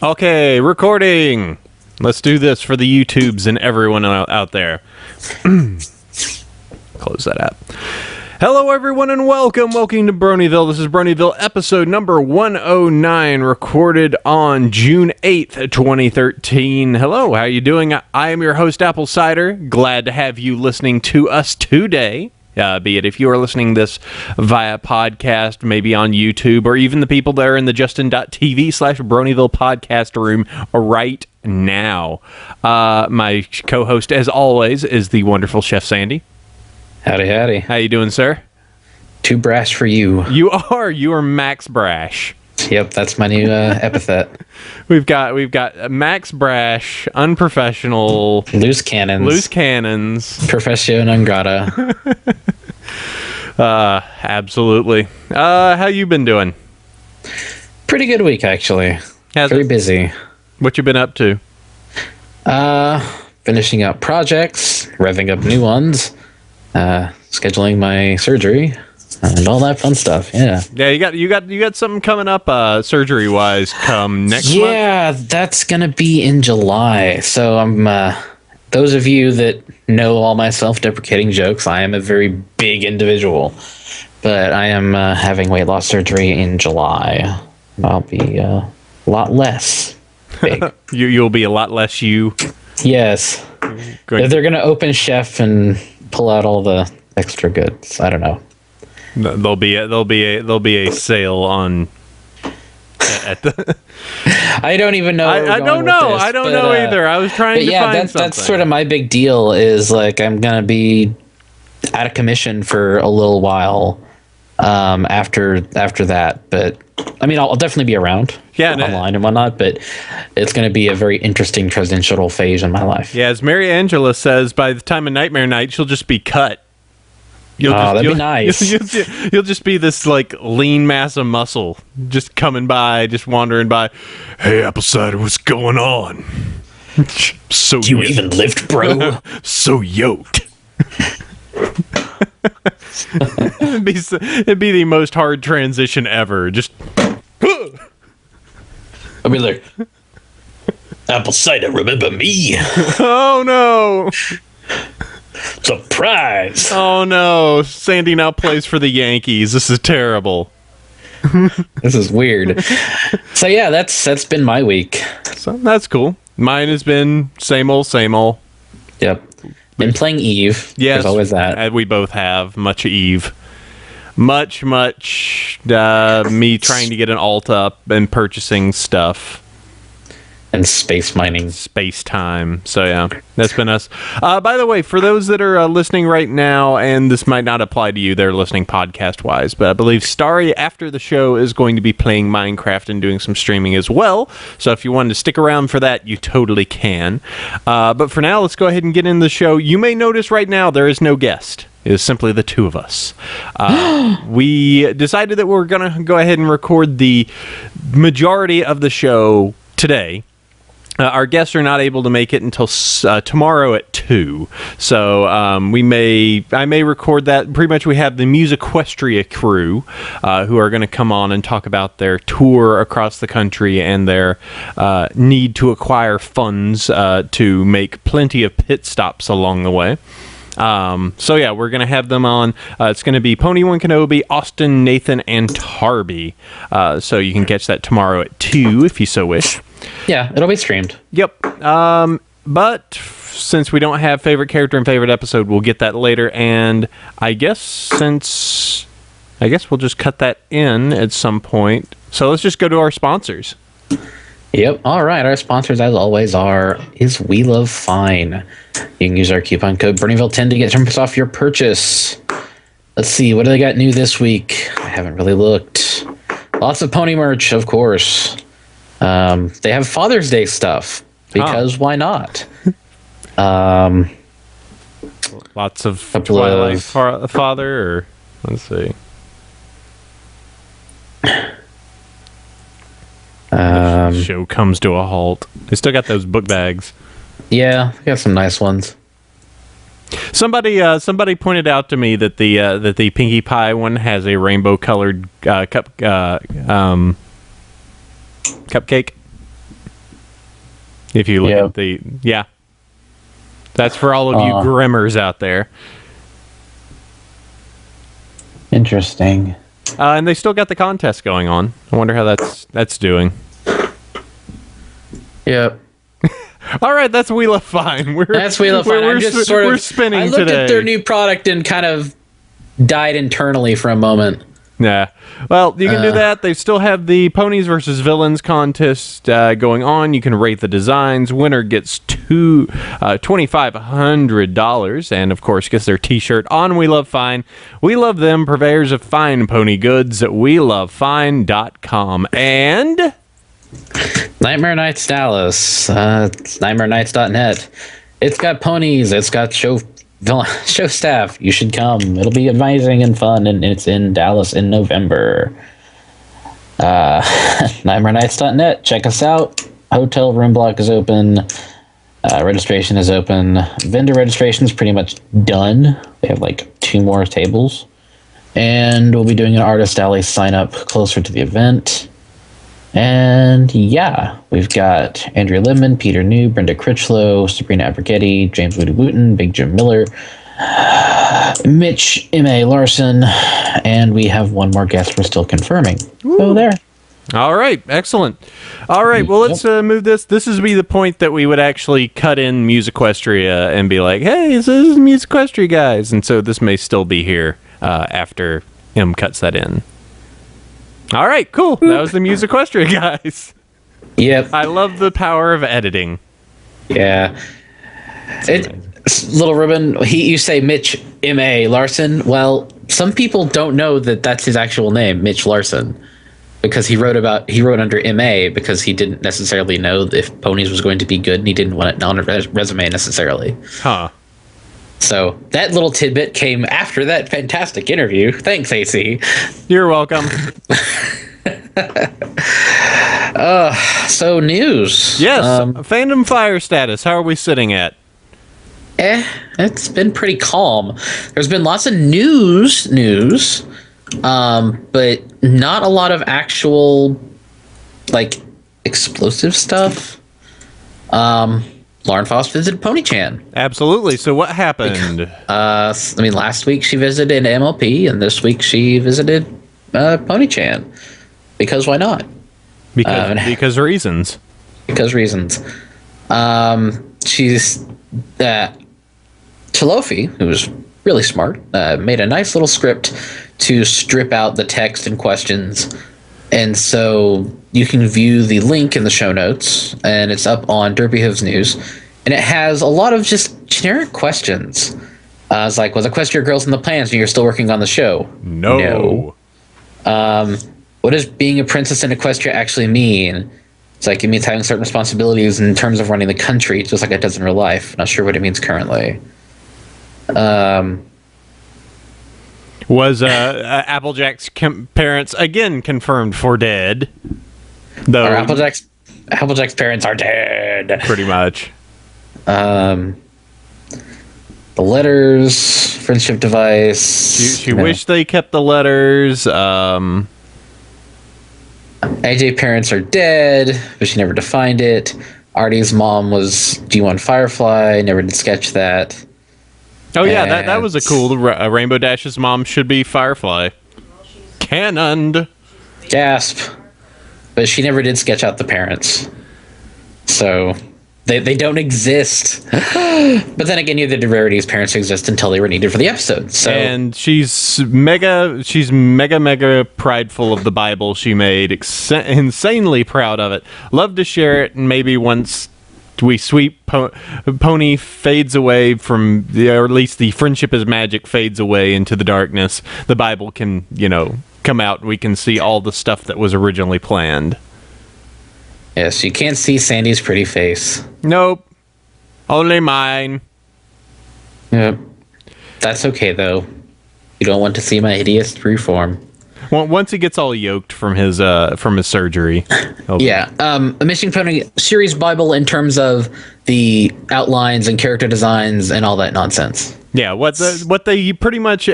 Okay, recording. Let's do this for the YouTubes and everyone out there. Close that app. Hello, everyone, and welcome. Welcome to Bronyville. This is Bronyville episode number 109, recorded on June 8th, 2013. Hello, how you doing? I am your host, Apple Cider. Glad to have you listening to us today. Be it if you are listening this via podcast, maybe on YouTube, or even the people that are in the justin.tv/Bronyville podcast room right now. My co-host, as always, is the wonderful Chef Sandy. Howdy, howdy. How you doing, sir? Too brash for you. You are Max Brash. Yep, that's my new epithet. We've got Max Brash, unprofessional, loose cannons, professio non grata. Absolutely. How you been doing? Pretty good week, actually. Very busy. What you been up to? Finishing up projects, revving up new ones, scheduling my surgery. And all that fun stuff, yeah. Yeah, you got something coming up, surgery wise, come next month. Yeah, that's gonna be in July. So I'm those of you that know all my self-deprecating jokes, I am a very big individual, but I am having weight loss surgery in July. I'll be a lot less big. You'll be a lot less you. Yes, they're gonna open chef and pull out all the extra goods. I don't know. There'll be a sale on at the I don't even know. I don't know. I don't know either. I was trying to find something. That's sort of my big deal is like I'm gonna be out of commission for a little while after that. But I mean, I'll definitely be around online and whatnot, but it's going to be a very interesting transitional phase in my life. Yeah, as Mary Angela says, by the time of Nightmare Night, she'll just be cut. That'd be nice. You'll just be this like lean mass of muscle, just coming by, just wandering by. Hey, Apple Cider, what's going on? So you even lift, bro? So yoked. It'd be the most hard transition ever. Just. I'll be like, Apple Cider, remember me? Oh no. Surprise! Oh no, Sandy now plays for the Yankees. This is terrible. This is weird. So yeah, that's been my week. So that's cool. Mine has been same old. Yep. Been playing Eve. Yes, there's always that. We both have much Eve. Much me trying to get an alt up and purchasing stuff. And space mining. Space time. So, yeah, that's been us. By the way, for those that are listening right now, and this might not apply to you, they're listening podcast-wise, but I believe Starry, after the show, is going to be playing Minecraft and doing some streaming as well. So if you wanted to stick around for that, you totally can. But for now, let's go ahead and get into the show. You may notice right now there is no guest. It is simply the two of us. We decided that we're going to go ahead and record the majority of the show today. Our guests are not able to make it until tomorrow at 2. So I may record that. Pretty much we have the Musiquestria crew who are going to come on and talk about their tour across the country and their need to acquire funds to make plenty of pit stops along the way. So yeah, we're going to have them on. It's going to be Pony One Kenobi, Austin, Nathan, and Tarby. So you can catch that tomorrow at 2 if you so wish. Yeah, it'll be streamed. Yep. But since we don't have favorite character and favorite episode, we'll get that later. And I guess we'll just cut that in at some point. So let's just go to our sponsors. Yep. All right. Our sponsors, as always, is We Love Fine. You can use our coupon code Bronyville10 to get 10% off your purchase. Let's see. What do they got new this week? I haven't really looked. Lots of pony merch, of course. They have Father's Day stuff because why not? Lots of Twilight Father, or let's see. Show comes to a halt. They still got those book bags. Yeah, they got some nice ones. Somebody pointed out to me that the Pinkie Pie one has a rainbow colored cupcake. If you look Yep. at the... Yeah. That's for all of you grimmers out there. Interesting. And they still got the contest going on. I wonder how that's doing. Yep. All right, that's We Love Fine. That's We Love Fine. We're spinning I looked today. at their new product and kind of died internally for a moment. Yeah. Well, you can do that. They still have the Ponies versus Villains contest going on. You can rate the designs. Winner gets $2,500 and, of course, gets their T-shirt on We Love Fine. We love them, purveyors of fine pony goods at WeLoveFine.com. And... Nightmare Nights Dallas. It's NightmareNights.net. It's got ponies. It's got show staff. You should come. It'll be amazing and fun, and it's in Dallas in November. NightmareNights.net. Check us out. Hotel room block is open. Registration is open. Vendor registration is pretty much done. We have like 2 more tables. And we'll be doing an Artist Alley sign up closer to the event. And yeah, we've got Andrea Lemon, Peter New, Brenda Critchlow, Sabrina Abergetti, James Woody Wooten, Big Jim Miller, Mitch M.A. Larson, and we have one more guest we're still confirming. So there. All right, excellent. All right, well, let's move this. This is be the point that we would actually cut in Musiquestria and be like, hey, this is Musiquestria, guys. And so this may still be here after him cuts that in. All right, cool. That was the Musiquestria, guys. Yep. I love the power of editing. Yeah. Little Ruben, you say Mitch M.A. Larson. Well, some people don't know that that's his actual name, Mitch Larson, because he wrote under M.A. because he didn't necessarily know if Ponies was going to be good, and he didn't want it on a resume necessarily. Huh. So that little tidbit came after that fantastic interview. Thanks, AC. You're welcome. So news. Yes, fandom fire status. How are we sitting at? It's been pretty calm. There's been lots of news, but not a lot of actual, like, explosive stuff. Lauren Foss visited Pony-chan. Absolutely. So what happened? Last week she visited MLP, and this week she visited Pony-chan. Because why not? Because reasons. Because reasons. She's Chalofi, who's really smart, made a nice little script to strip out the text and questions. And so you can view the link in the show notes, and it's up on Derpy Hooves News. And it has a lot of just generic questions. It's like, was Equestria Girls in the plans when you're still working on the show? No. What does being a princess in Equestria actually mean? It's like, it means having certain responsibilities in terms of running the country, just like it does in real life. Not sure what it means currently. Was Applejack's parents again confirmed for dead? Though Applejack's parents are dead. Pretty much. The letters, friendship device. She wished they kept the letters. AJ parents are dead, but she never defined it. Artie's mom was G1 Firefly. Never did sketch that. Oh yeah, that was a cool. Rainbow Dash's mom should be Firefly. Canoned. Gasp. But she never did sketch out the parents. So they don't exist. But then again, neither did Rarity's parents exist until they were needed for the episode. So, and she's mega prideful of the Bible she made. Insanely proud of it. Love to share it, and maybe once we sweep Pony fades away from or at least the friendship is magic fades away into the darkness, the Bible can, come out. We can see all the stuff that was originally planned. Yes, you can't see Sandy's pretty face. Nope. Only mine. Yep. That's okay, though. You don't want to see my hideous reform. Once he gets all yoked from his surgery. Yeah. A Missing Pony series Bible in terms of the outlines and character designs and all that nonsense. Yeah, what they pretty much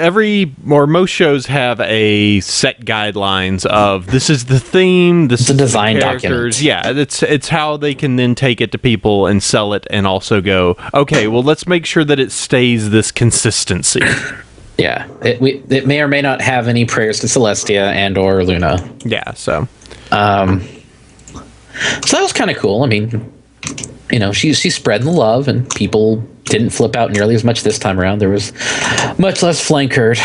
most shows have a set guidelines of this is the theme, this is the design characters. document. Yeah, it's how they can then take it to people and sell it, and also go, okay, well, let's make sure that it stays this consistency. Yeah, it may or may not have any prayers to Celestia and or Luna. Yeah, so that was kind of cool. I mean, she's spreading the love, and people didn't flip out nearly as much this time around. There was much less flank hurt,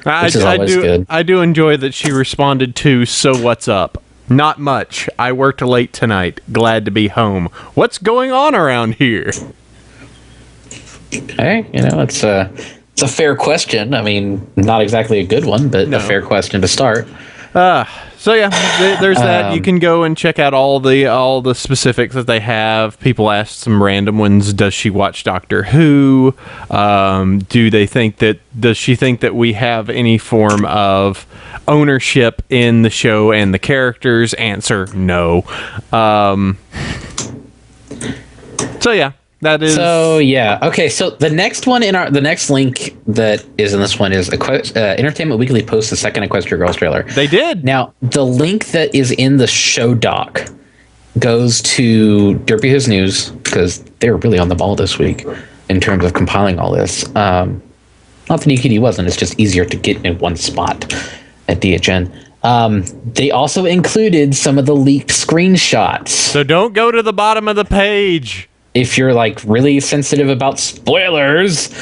which is always good. I do enjoy that she responded to, "So what's up? Not much. I worked late tonight. Glad to be home. What's going on around here?" Hey, it's a fair question. I mean, not exactly a good one, but a fair question to start. So yeah, there's that. You can go and check out all the specifics that they have. People asked some random ones. Does she watch Doctor Who? Does she think that we have any form of ownership in the show and the characters? Answer: no. So yeah. That is. So yeah, okay. So the next one the next link that is in this one is Entertainment Weekly posts the second Equestria Girls trailer. They did. Now the link that is in the show doc goes to Derpy Who's News, because they were really on the ball this week in terms of compiling all this. Not that EQD wasn't. It's just easier to get in one spot at DHN. They also included some of the leaked screenshots. So don't go to the bottom of the page. If you're like really sensitive about spoilers,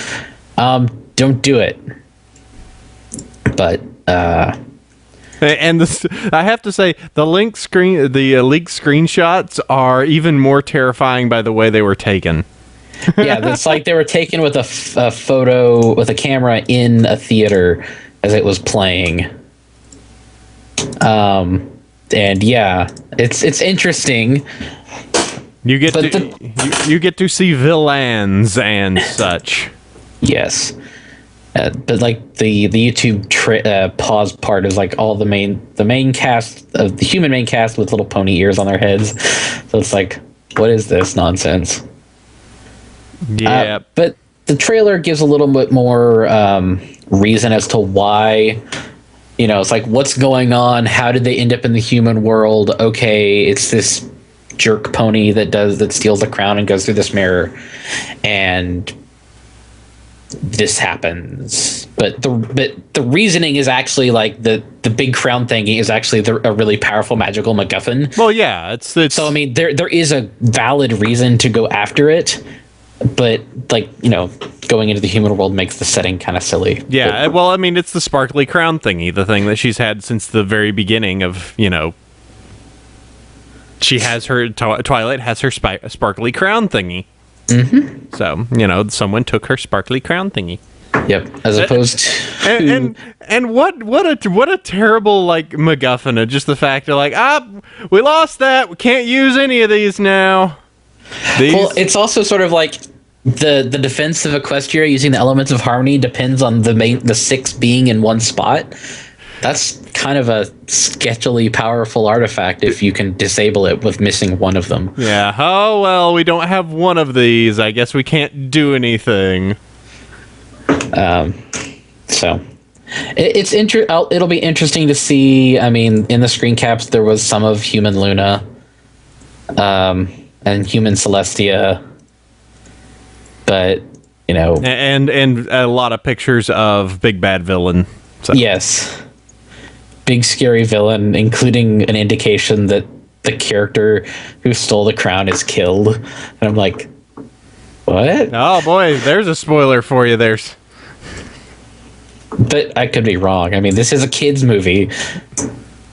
don't do it. But and I have to say the leaked screenshots are even more terrifying by the way they were taken. Yeah, it's like they were taken with a photo with a camera in a theater as it was playing. And yeah, it's interesting. You get to see villains and such. Yes, but like the YouTube pause part is like all the main cast of the human main cast with little pony ears on their heads. So it's like, what is this nonsense? Yeah, but the trailer gives a little bit more reason as to why. It's like, what's going on? How did they end up in the human world? Okay, it's this jerk pony that steals the crown and goes through this mirror, and this happens. But the reasoning is actually like the big crown thingy is actually a really powerful magical MacGuffin. Well, yeah, it's so I mean there is a valid reason to go after it, but like going into the human world makes the setting kind of silly. Yeah, well, I mean it's the sparkly crown thingy, the thing that she's had since the very beginning of She has her Twilight has her sparkly crown thingy. Mm-hmm. So someone took her sparkly crown thingy. Yep. As opposed to and what a terrible like MacGuffin. Just the fact they're like, we lost that. We can't use any of these now. Well, it's also sort of like the defense of Equestria using the elements of harmony depends on the six being in one spot. That's kind of a sketchily powerful artifact if you can disable it with missing one of them. Yeah. Oh, well, we don't have one of these. I guess we can't do anything. So it'll be interesting to see. I mean, in the screen caps, there was some of human Luna, and human Celestia, but and a lot of pictures of big bad villain. So. Yes. Big scary villain, including an indication that the character who stole the crown is killed. And I'm like, what? Oh boy, there's a spoiler for you. But I could be wrong. I mean, this is a kids movie.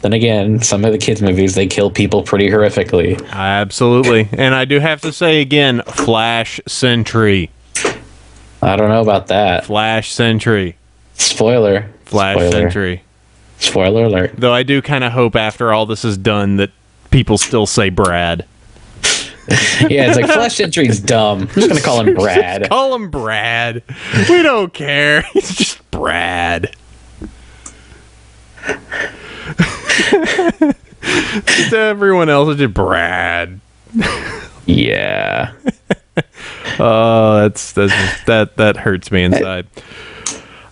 Then again, some of the kids movies, they kill people pretty horrifically. Absolutely. And I do have to say again, Flash Sentry. I don't know about that. Flash Sentry. Spoiler. Flash Sentry. Spoiler alert. Though I do kind of hope after all this is done that people still say Brad. Yeah, it's like Flash Sentry's dumb. I'm just going to call him Brad. Just call him Brad. We don't care. He's just Brad. Everyone else is just Brad. Yeah. Oh, that hurts me inside.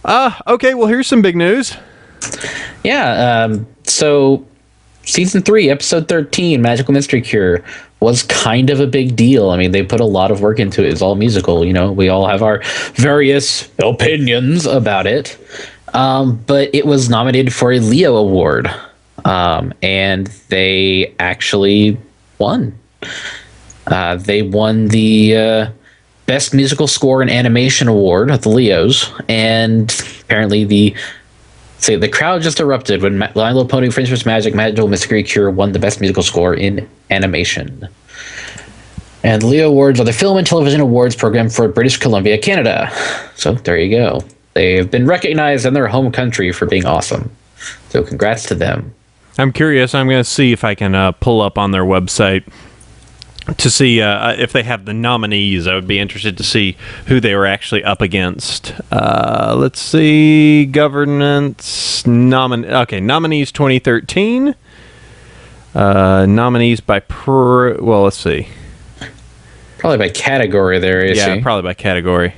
Okay, well, here's some big news. Yeah. So, season 3, episode 13, Magical Mystery Cure, was kind of a big deal. I mean, they put a lot of work into it. It's all musical. You know, we all have our various opinions about it. But it was nominated for a Leo Award. And they actually won. They won the Best Musical Score and Animation Award at the Leos, and apparently the crowd just erupted when My Little Pony: Friendship's Magic Magical Mystery Cure won the Best Musical Score in Animation. And the Leo Awards are the Film and Television Awards program for British Columbia, Canada. So there you go. They've been recognized in their home country for being awesome. So congrats to them. I'm curious. I'm going to see if I can pull up on their website to see if they have the nominees. I would be interested to see who they were actually up against. Let's see. Governance. Nominees 2013. Nominees by well, let's see. Probably by category there, is Yeah, probably by category.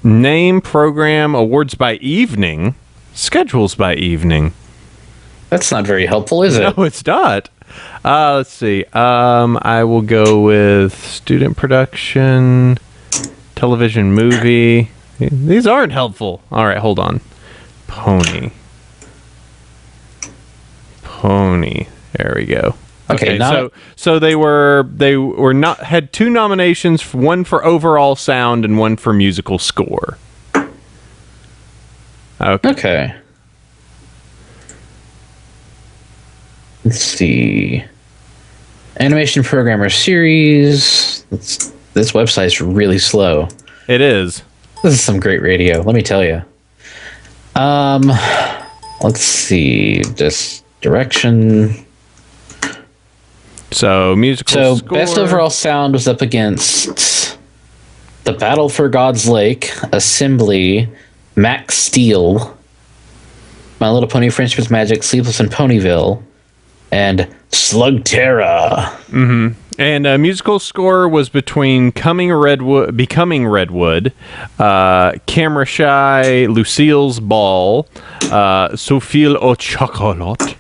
Name, program, awards by evening, schedules by evening. That's not very helpful, is it? No, it's not. Let's see. I will go with student production, television movie. These aren't helpful. All right, hold on. Pony. There we go. Okay, so they had 2 nominations, one for overall sound and one for musical score. Okay. Let's see. Animation Programmer Series. This website's really slow. It is. This is some great radio, let me tell you. Let's see. This direction. So musical score. Best overall sound was up against The Battle for God's Lake, Assembly, Max Steel, My Little Pony: Friendship's Magic, Sleepless in Ponyville, and Slugterra. Mm-hmm. And musical score was between Becoming Redwood, Camera Shy, Lucille's Ball, Sophie au Chocolat,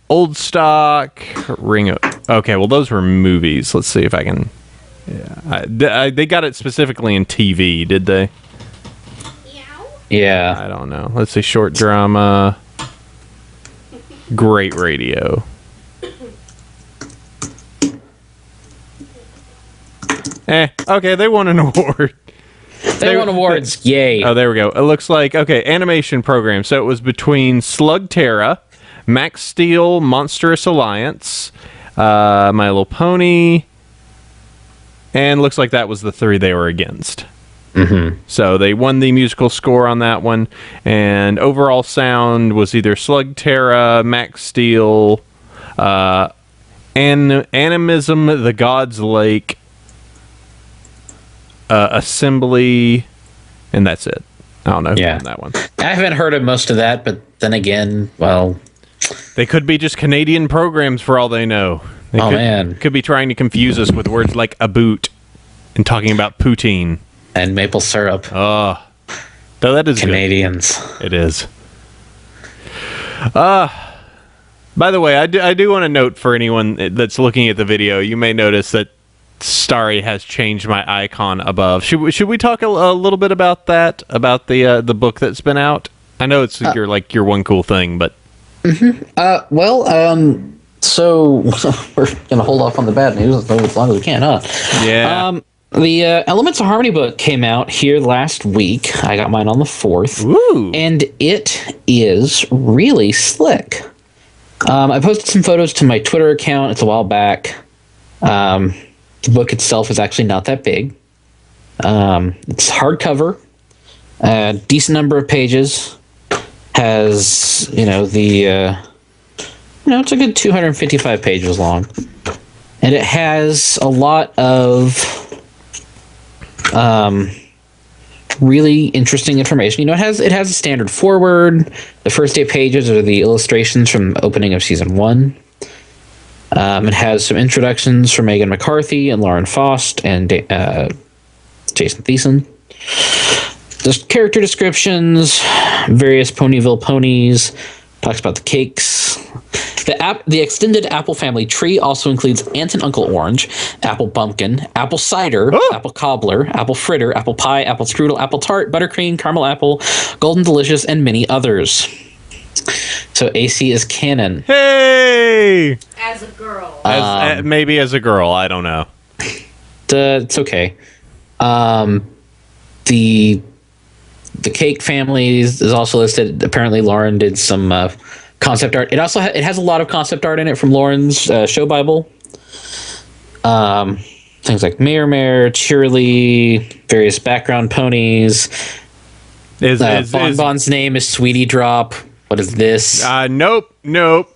Old Stock, Ring of... Okay, well, those were movies. Let's see if I can... Yeah, they got it specifically in TV, did they? Yeah. I don't know. Let's see, short drama... Great radio. Okay, they won an award. They won awards, yay. Oh, there we go. It looks like, okay, animation program. So it was between Slugterra, Max Steel, Monstrous Alliance, My Little Pony, and looks like that was the 3 they were against. Mm-hmm. So they won the musical score on that one, and overall sound was either Slugterra, Max Steel, Animism, The God's Lake, Assembly, and that's it. I don't know who won that one. I haven't heard of most of that, but then again, well... They could be just Canadian programs for all they know. They could be trying to confuse us with words like a boot and talking about poutine. And maple syrup. Oh. Though that is Canadians. Good. It is. By the way, I do want to note for anyone that's looking at the video, you may notice that Starry has changed my icon above. Should we talk a little bit about that? About the book that's been out? I know it's your one cool thing, but... Mm-hmm. So we're gonna hold off on the bad news as long as we can, huh? Yeah. The Elements of Harmony book came out here last week. I got mine on the 4th. Ooh. And it is really slick. I posted some photos to my Twitter account. It's a while back. The book itself is actually not that big. It's hardcover. Decent number of pages. Has, it's a good 255 pages long. And it has a lot of really interesting information. It has a standard foreword. The first 8 pages are the illustrations from the opening of season 1. It has some introductions from Megan McCarthy and Lauren Faust and Jason Thiessen. There's character descriptions, various Ponyville ponies, talks about the cakes. The extended apple family tree also includes Aunt and Uncle Orange, apple bumpkin, apple cider, apple cobbler, apple fritter, apple pie, apple strudel, apple tart, buttercream, caramel apple, golden delicious, and many others. So AC is canon. Hey! As a girl. Maybe as a girl, I don't know. It's okay. The cake families is also listed. Apparently, Lauren did some concept art. It also it has a lot of concept art in it from Lauren's show Bible. Things like Mare, Cheerly, various background ponies. Bonbon's name is Sweetie Drop. What is this? Nope. No.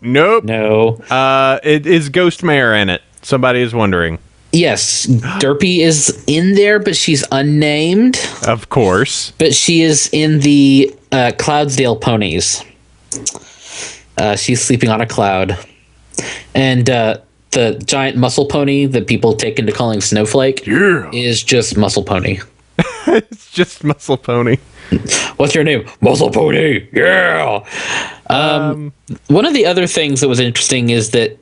It is Ghost Mare in it. Somebody is wondering. Yes, Derpy is in there, but she's unnamed. Of course. But she is in the Cloudsdale ponies. She's sleeping on a cloud. And the giant muscle pony that people take into calling Snowflake is just Muscle Pony. It's just Muscle Pony. What's your name? Muscle Pony. Yeah. One of the other things that was interesting is that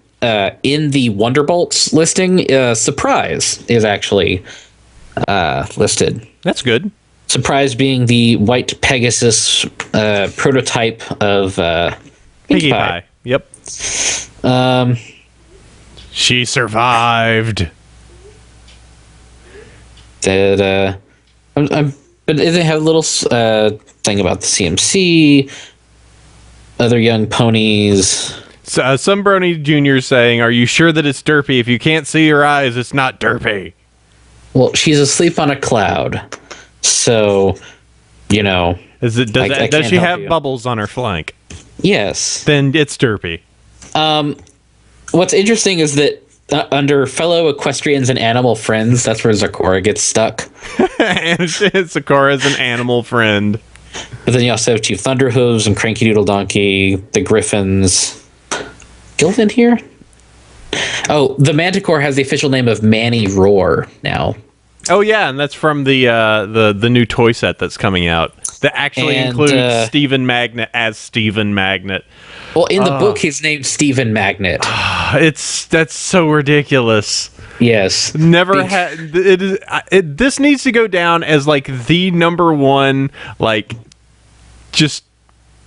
in the Wonderbolts listing, Surprise is actually listed. That's good. Surprise being the white Pegasus prototype of Pinkie Pie. Yep. She survived. But they have a little thing about the CMC, other young ponies. Some Brony Juniors saying, "Are you sure that it's Derpy? If you can't see her eyes, it's not Derpy." Well, she's asleep on a cloud, so Does she have bubbles on her flank? Yes. Then it's Derpy. What's interesting is that under fellow equestrians and animal friends, that's where Zakora gets stuck. And Zakora is an animal friend. But then you also have Chief Thunderhooves and Cranky Doodle Donkey, the Griffins. Guild in here? Oh, the Manticore has the official name of Manny Roar now. Oh yeah, and that's from the new toy set that's coming out. That actually includes Stephen Magnet as Stephen Magnet. Well, in the book, his name's Stephen Magnet. That's so ridiculous. Yes. Never had it. This needs to go down as like the number one, just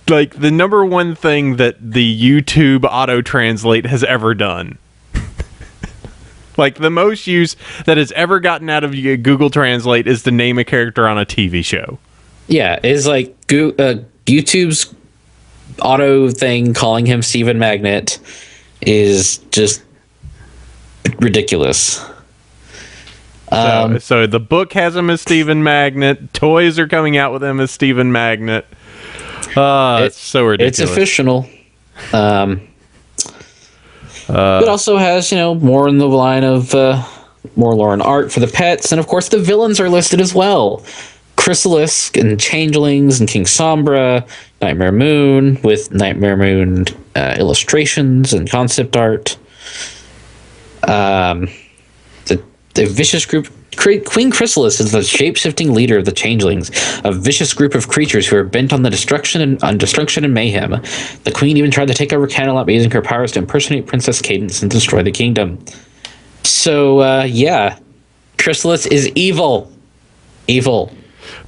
like the number one thing that the YouTube auto translate has ever done. Like the most use that has ever gotten out of Google Translate is to name a character on a TV show. Yeah, it's like YouTube's auto thing calling him Stephen Magnet is just ridiculous. So the book has him as Stephen Magnet. Toys are coming out with him as Stephen Magnet. It's so ridiculous. It's official. It also has, more in the line of more Lauren art for the pets, and of course the villains are listed as well. Chrysalis and Changelings and King Sombra, Nightmare Moon with Nightmare Moon illustrations and concept art. The vicious group. Queen Chrysalis is the shape-shifting leader of the Changelings, a vicious group of creatures who are bent on destruction and mayhem. The Queen even tried to take over Camelot by using her powers to impersonate Princess Cadence and destroy the kingdom. So, Chrysalis is evil. Evil.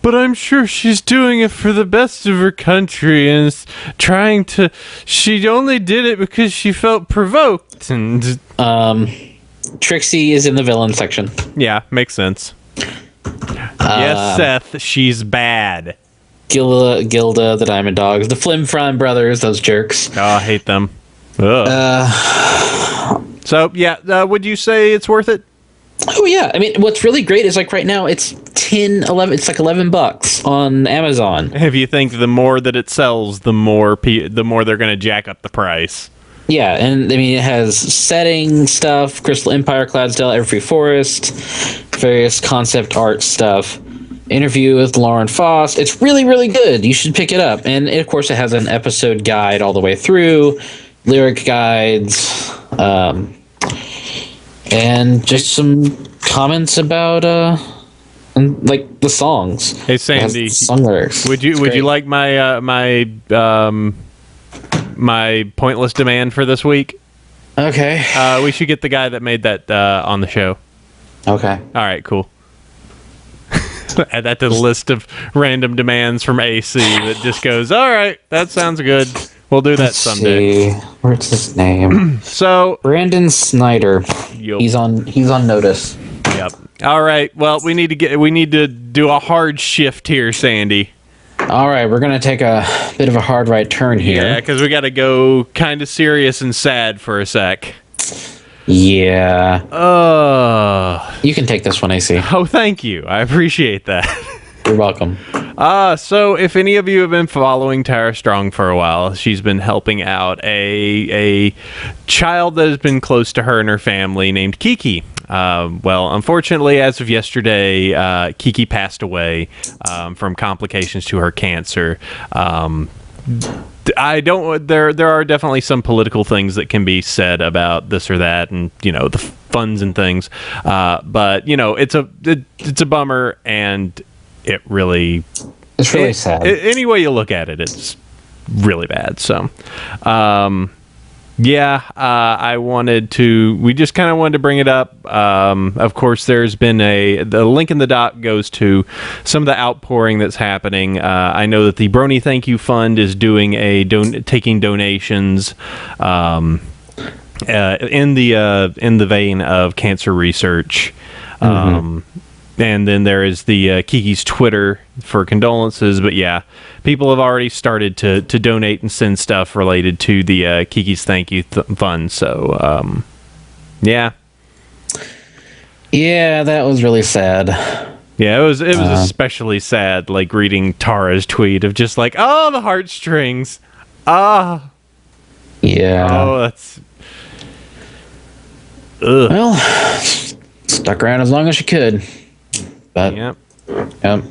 But I'm sure she's doing it for the best of her country and is trying to... She only did it because she felt provoked and... Trixie is in the villain section. Yeah, makes sense. Yes, Seth, she's bad. Gilda, the Diamond Dogs, the Flim Flam brothers, those jerks. Oh, I hate them. So, yeah, would you say it's worth it? Oh, yeah. I mean, what's really great is, right now, it's $11. It's like $11 on Amazon. If you think the more that it sells, the more they're going to jack up the price. Yeah, and I mean, it has setting stuff, Crystal Empire, Cloudsdale, Everfree Forest, various concept art stuff. interview with Lauren Foss. It's really, really good. You should pick it up. And of course, it has an episode guide all the way through, lyric guides, and just some comments about like the songs. Hey Sandy, song lyrics. Would you like my my pointless demand for this week? Okay. We should get the guy that made that on the show. Okay. All right, cool. Add that to the list of random demands from AC that just goes, all right, that sounds good. We'll do that someday. See. What's his name? So Brandon Snyder. Yup. He's on notice. Yep. All right. Well, we need to do a hard shift here, Sandy. All right, we're gonna take a bit of a hard right turn here. Yeah, because we got to go kind of serious and sad for a sec. Yeah. You can take this one, AC. Oh, thank you. I appreciate that. You're welcome. So if any of you have been following Tara Strong for a while, she's been helping out a child that has been close to her and her family named Kiki. Well, unfortunately, as of yesterday, Kiki passed away from complications to her cancer. There are definitely some political things that can be said about this or that, and the funds and things. But it's a bummer, and it's really sad. Any way you look at it, it's really bad. So, we just kind of wanted to bring it up. Of course, there's been the link in the doc goes to some of the outpouring that's happening. I know that the Brony Thank You Fund is doing taking donations, in the vein of cancer research. And then there is the Kiki's Twitter for condolences. But yeah, people have already started to donate and send stuff related to the Kiki's Thank You Fund. So, yeah. Yeah, that was really sad. Yeah, it was especially sad, like reading Tara's tweet of just like, oh, the heartstrings. Ah. Yeah. Oh, that's... Ugh. Well, stuck around as long as you could. But, yep. Not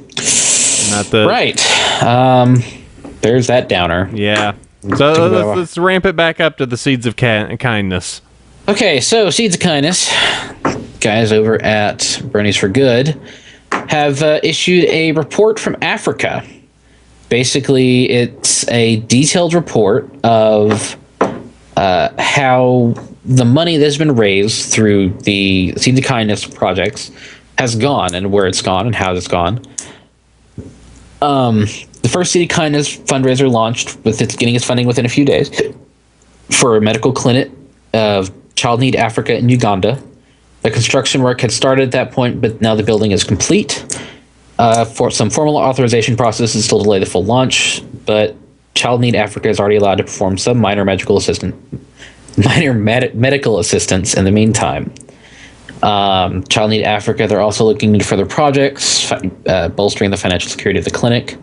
right. There's that downer. Yeah. So let's ramp it back up to the Seeds of Kindness. Okay, so Seeds of Kindness, guys over at Bronies for Good, have issued a report from Africa. Basically, it's a detailed report of how the money that's been raised through the Seeds of Kindness projects has gone, and where it's gone, and how it's gone. The first Seed of Kindness fundraiser launched with getting its funding within a few days for a medical clinic of Child Need Africa in Uganda. The construction work had started at that point, but now the building is complete. For some formal authorization processes still delay the full launch, but Child Need Africa is already allowed to perform some minor medical assistance in the meantime. Child Need Africa, they're also looking into further projects, bolstering the financial security of the clinic.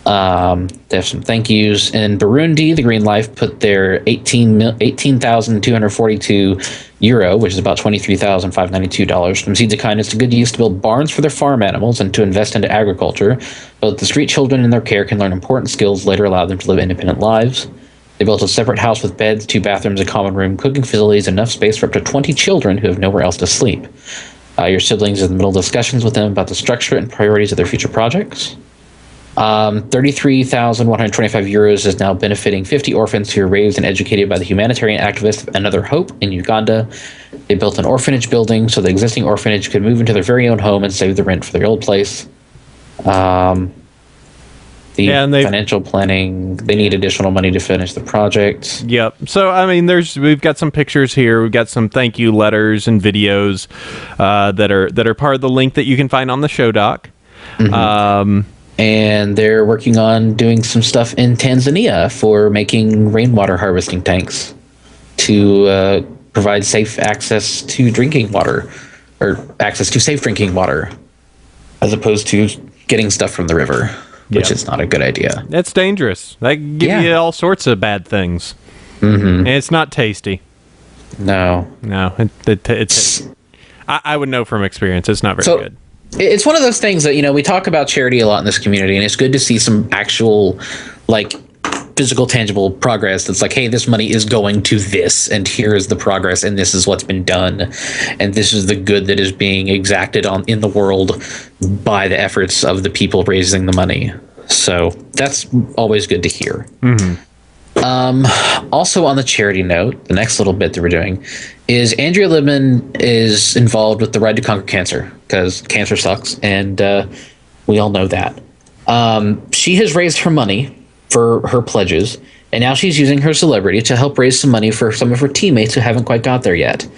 They have some thank yous. In Burundi, the Green Life put their 18,242 euro, which is about $23,592, from Seeds of Kindness to good use to build barns for their farm animals and to invest into agriculture. Both the street children in their care can learn important skills, later allow them to live independent lives. They built a separate house with beds, 2 bathrooms, a common room, cooking facilities, enough space for up to 20 children who have nowhere else to sleep. Your siblings are in the middle of discussions with them about the structure and priorities of their future projects. 33,125 euros is now benefiting 50 orphans who are raised and educated by the humanitarian activist Another Hope in Uganda. They built an orphanage building so the existing orphanage could move into their very own home and save the rent for their old place. Financial planning, they need additional money to finish the project. Yep. So, I mean, we've got some pictures here. We've got some thank you letters and videos that are part of the link that you can find on the show doc. Mm-hmm. And they're working on doing some stuff in Tanzania for making rainwater harvesting tanks to provide safe access to drinking water, or access to safe drinking water, as opposed to getting stuff from the river, which is not a good idea. That's dangerous. That can give you all sorts of bad things. Mm-hmm. And it's not tasty. No. It's I would know from experience. It's not very good. It's one of those things that, we talk about charity a lot in this community, and it's good to see some actual, like, physical, tangible progress that's like, hey, this money is going to this, and here is the progress, and this is what's been done, and this is the good that is being exacted on in the world by the efforts of the people raising the money. So that's always good to hear. Also on the charity note, the next little bit that we're doing is Andrea Libman is involved with the Ride to Conquer Cancer, because cancer sucks, and we all know that. She has raised her money for her pledges, and now she's using her celebrity to help raise some money for some of her teammates who haven't quite got there yet.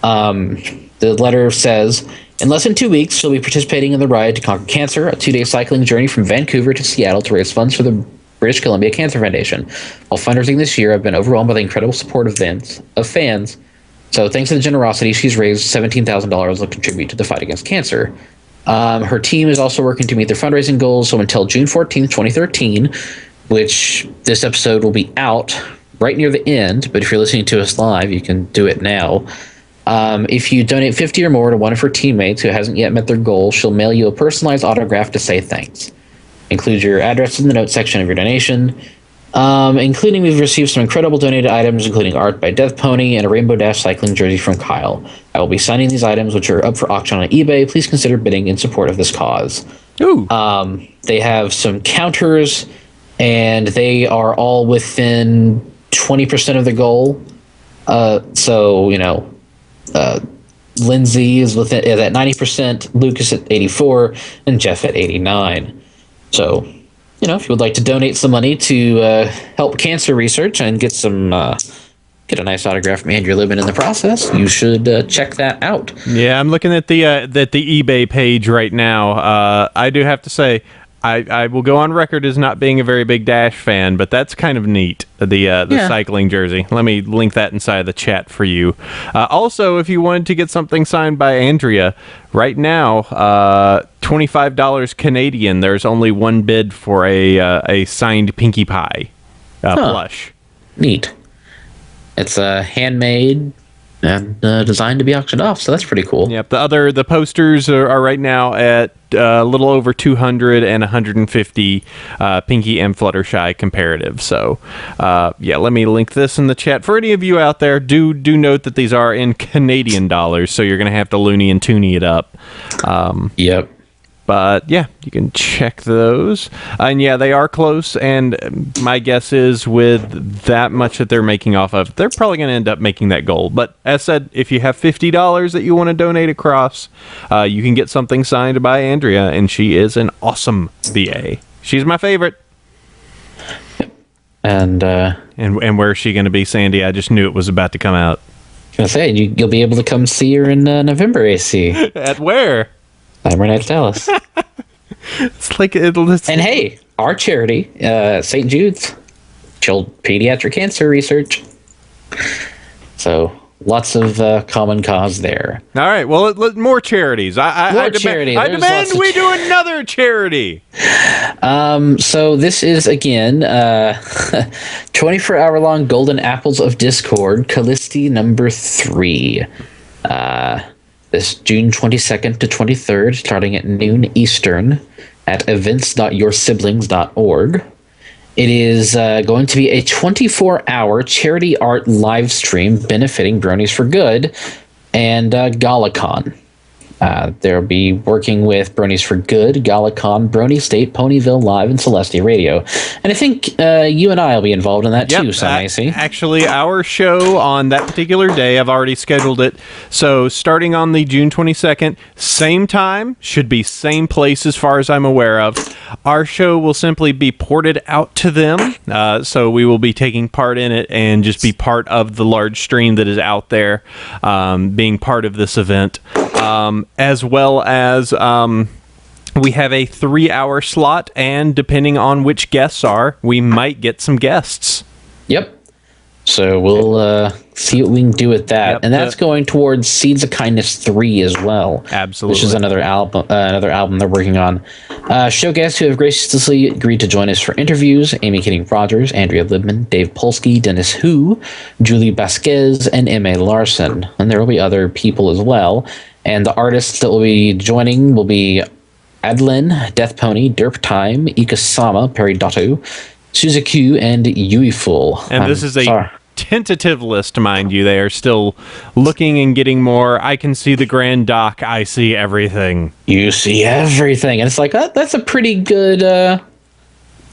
The letter says, in less than 2 weeks, she'll be participating in the Ride to Conquer Cancer, a 2-day cycling journey from Vancouver to Seattle to raise funds for the British Columbia Cancer Foundation. While fundraising this year, I've been overwhelmed by the incredible support of fans. So thanks to the generosity, she's raised $17,000 to contribute to the fight against cancer. Her team is also working to meet their fundraising goals. So until June 14th, 2013, which this episode will be out right near the end, but if you're listening to us live, you can do it now. If you donate $50 or more to one of her teammates who hasn't yet met their goal, she'll mail you a personalized autograph to say thanks. Include your address in the notes section of your donation. Including, we've received some incredible donated items, including art by Death Pony and a Rainbow Dash cycling jersey from Kyle. I will be signing these items, which are up for auction on eBay. Please consider bidding in support of this cause. Ooh. They have some counters, and they are all within 20% of the goal. Lindsay is at 90%, Lucas at 84%, and Jeff at 89%. So, if you would like to donate some money to help cancer research and get a nice autograph from Andrea Libman in the process, you should check that out. Yeah, I'm looking at the eBay page right now. I do have to say, I will go on record as not being a very big Dash fan, but that's kind of neat, the cycling jersey. Let me link that inside the chat for you. Also, if you wanted to get something signed by Andrea, right now, $25 Canadian, there's only one bid for a signed Pinkie Pie plush. Neat. It's handmade and designed to be auctioned off, so that's pretty cool. Yep. The posters are right now at a little over 200 and 150 Pinkie and Fluttershy comparative. So, let me link this in the chat for any of you out there. Do note that these are in Canadian dollars, so you're going to have to loony and toony it up. Yep. But yeah, you can check those. And yeah, they are close. And my guess is with that much that they're making off of, they're probably going to end up making that goal. But as said, if you have $50 that you want to donate across, you can get something signed by Andrea. And she is an awesome VA. She's my favorite. And where's she going to be, Sandy? I just knew it was about to come out. I was going to say, you'll be able to come see her in November, AC. At where? Summer Nights Dallas. It's like and hey, our charity, St. Jude's, pediatric cancer research. So lots of common cause there. All right, well, more charities. I demand we do another charity. So this is again 24-hour long Golden Apples of Discord, Callisti number 3. This June 22nd to 23rd, starting at noon Eastern at events.yoursiblings.org. It is going to be a 24-hour charity art live stream benefiting Bronies for Good and GalaCon. They'll be working with Bronies for Good, GalaCon, Brony State, Ponyville Live, and Celestia Radio. And I think you and I will be involved in that too, Macy. Actually, our show on that particular day, I've already scheduled it. So starting on the June 22nd, same time, should be same place as far as I'm aware of. Our show will simply be ported out to them. So we will be taking part in it and just be part of the large stream that is out there, being part of this event. As well as we have a 3-hour slot, and depending on which guests are, we might get some guests. Yep. So we'll see what we can do with that. Yep, and that's going towards Seeds of Kindness 3 as well. Absolutely. Which is another album they're working on. Show guests who have graciously agreed to join us for interviews: Amy Kidding Rogers, Andrea Libman, Dave Polsky, Dennis Hu, Julie Vasquez, and M.A. Larson. And there will be other people as well. And the artists that will be joining will be Adlin, Death Pony, Derp Time, Ikasama, Peridotto, Suzuku, and Yuiful. And this is a tentative list, mind you. They are still looking and getting more. I can see the Grand Dock. I see everything. You see everything. And it's like, that's a pretty good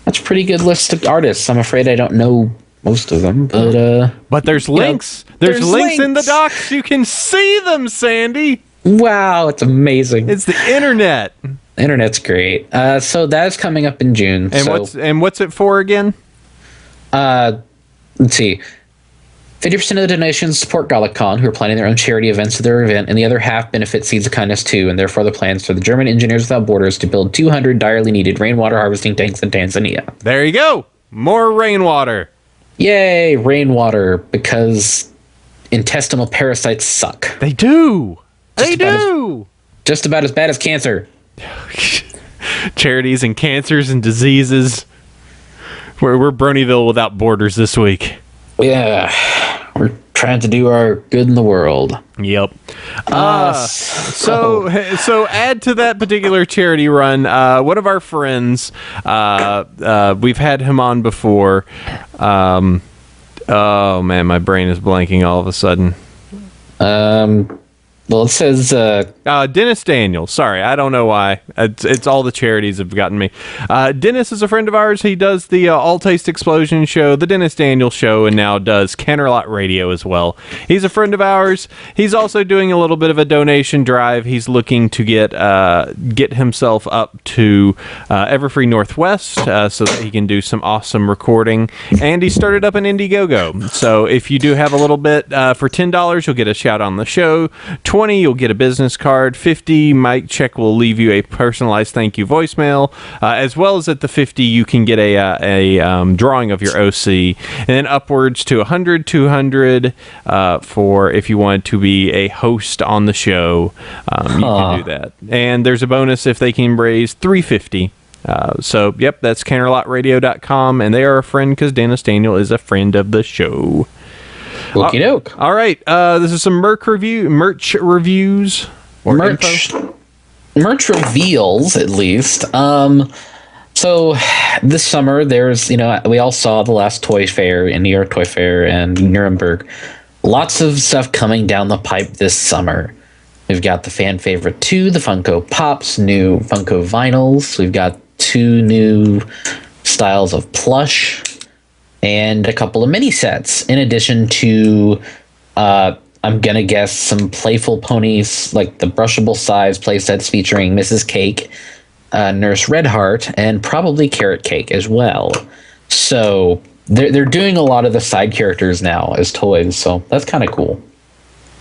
list of artists. I'm afraid I don't know most of them, but there's links. There's links in the docs. You can see them, Sandy. Wow, it's amazing. It's the internet. The internet's great. So that is coming up in June. And what's it for again? Let's see. 50% of the donations support GalacCon, who are planning their own charity events for their event, and the other half benefit Seeds of Kindness too, and therefore the plans for the German Engineers Without Borders to build 200 direly needed rainwater harvesting tanks in Tanzania. There you go. More rainwater. Yay, rainwater, because intestinal parasites suck. They do. They do. Just about as bad as cancer. Charities and cancers and diseases. We're Bronyville Without Borders this week. Yeah, we're trying to do our good in the world. Yep. So add to that particular charity run, one of our friends, we've had him on before. Oh man, my brain is blanking all of a sudden. Well, it says Dennis Daniels. Sorry, I don't know why. It's all the charities have gotten me. Dennis is a friend of ours. He does the All Taste Explosion show, the Dennis Daniels show, and now does Canterlot Radio as well. He's a friend of ours. He's also doing a little bit of a donation drive. He's looking to get himself up to Everfree Northwest so that he can do some awesome recording. And he started up an Indiegogo. So if you do have a little bit for $10, you'll get a shout on the show. 20, you'll get a business card. 50, Mike Check will leave you a personalized thank you voicemail. As well as at the 50, you can get a drawing of your OC. And then upwards to 100, 200 for if you wanted to be a host on the show. You can do that. And there's a bonus if they can raise 350. So, yep, that's CanterlotRadio.com. And they are a friend because Dennis Daniel is a friend of the show. Okie doke. All right. This is some merch reviews. Or merch reveals, at least. So this summer, there's, we all saw the last Toy Fair in New York Toy Fair and Nuremberg. Lots of stuff coming down the pipe this summer. We've got the fan favorite 2, the Funko Pops, new Funko vinyls. We've got 2 new styles of plush. And a couple of mini sets, in addition to, I'm going to guess, some playful ponies, like the brushable size play sets featuring Mrs. Cake, Nurse Redheart, and probably Carrot Cake as well. So they're doing a lot of the side characters now as toys, so that's kind of cool.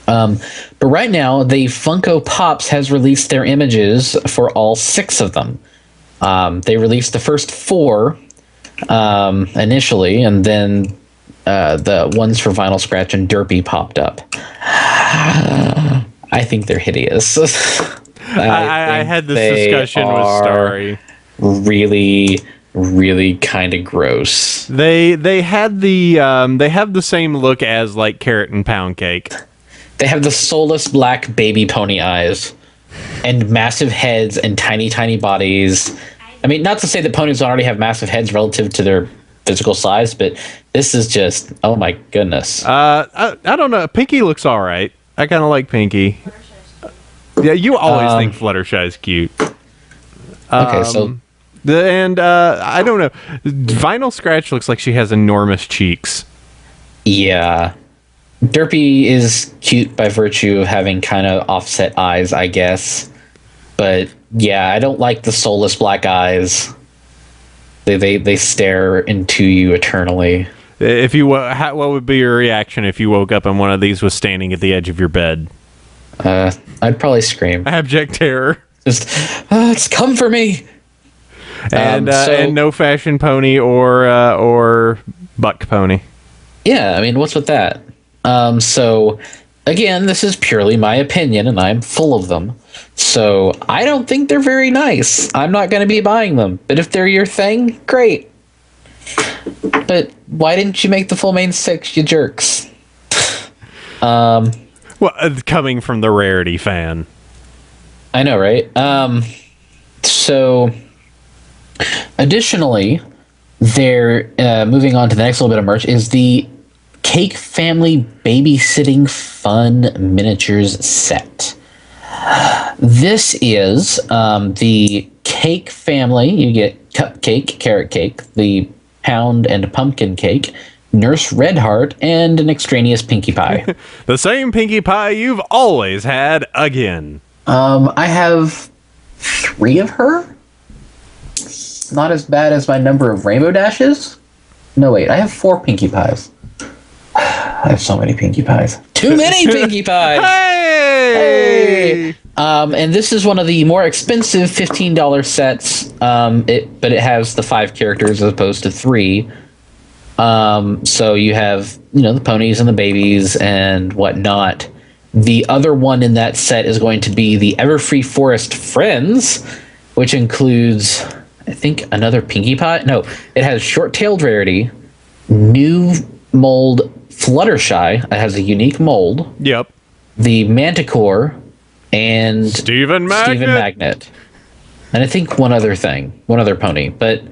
But right now, the Funko Pops has released their images for all 6 of them. They released the first 4 initially, and then the ones for Vinyl Scratch and Derpy popped up. I think they're hideous. I had this discussion with Starry. Really, really kind of gross. They have the same look as like Carrot and Pound Cake. They have the soulless black baby pony eyes and massive heads and tiny, tiny bodies. I mean, not to say that ponies already have massive heads relative to their physical size, but this is just, oh my goodness. I don't know. Pinky looks all right. I kind of like Pinky. Yeah, you always think Fluttershy's cute. Okay, so... I don't know. Vinyl Scratch looks like she has enormous cheeks. Yeah. Derpy is cute by virtue of having kind of offset eyes, I guess. But yeah, I don't like the soulless black eyes. They stare into you eternally. If you what would be your reaction if you woke up and one of these was standing at the edge of your bed? I'd probably scream. Abject terror. Just, it's come for me. And no fashion pony or buck pony. Yeah, I mean, what's with that? So again, this is purely my opinion, and I'm full of them. So I don't think they're very nice. I'm not going to be buying them. But if they're your thing, great. But why didn't you make the full main 6, you jerks? Well, coming from the Rarity fan. I know, right? So, additionally, they're moving on to the next little bit of merch is the Cake Family Babysitting Fun Miniatures set. This is the Cake Family. You get cupcake, carrot cake, the pound and pumpkin cake, Nurse Redheart, and an extraneous Pinkie Pie. The same Pinkie Pie you've always had again. I have 3 of her. Not as bad as my number of Rainbow Dashes. No, wait, I have 4 Pinkie Pies. I have so many Pinkie Pies. Too many Pinkie Pies! Hey! And this is one of the more expensive $15 sets, but it has the 5 characters as opposed to 3. So you have, the ponies and the babies and whatnot. The other one in that set is going to be the Everfree Forest Friends, which includes, I think, another Pinkie Pie. No, it has Short-Tailed Rarity, new mold Fluttershy. It has a unique mold. Yep. The Manticore and Stephen Magnet. And I think one other pony, but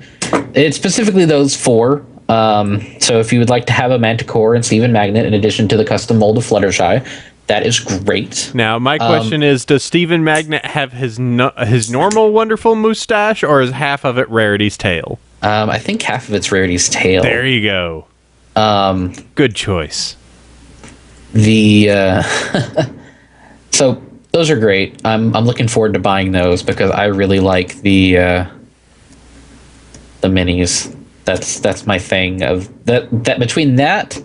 it's specifically those 4. So if you would like to have a Manticore and Stephen Magnet in addition to the custom mold of Fluttershy, that is great. Now, my question is, does Stephen Magnet have his normal wonderful mustache, or is half of it Rarity's tail? I think half of it's Rarity's tail. There you go. Good choice. So those are great. I'm looking forward to buying those because I really like the minis. That's my thing. Of that between that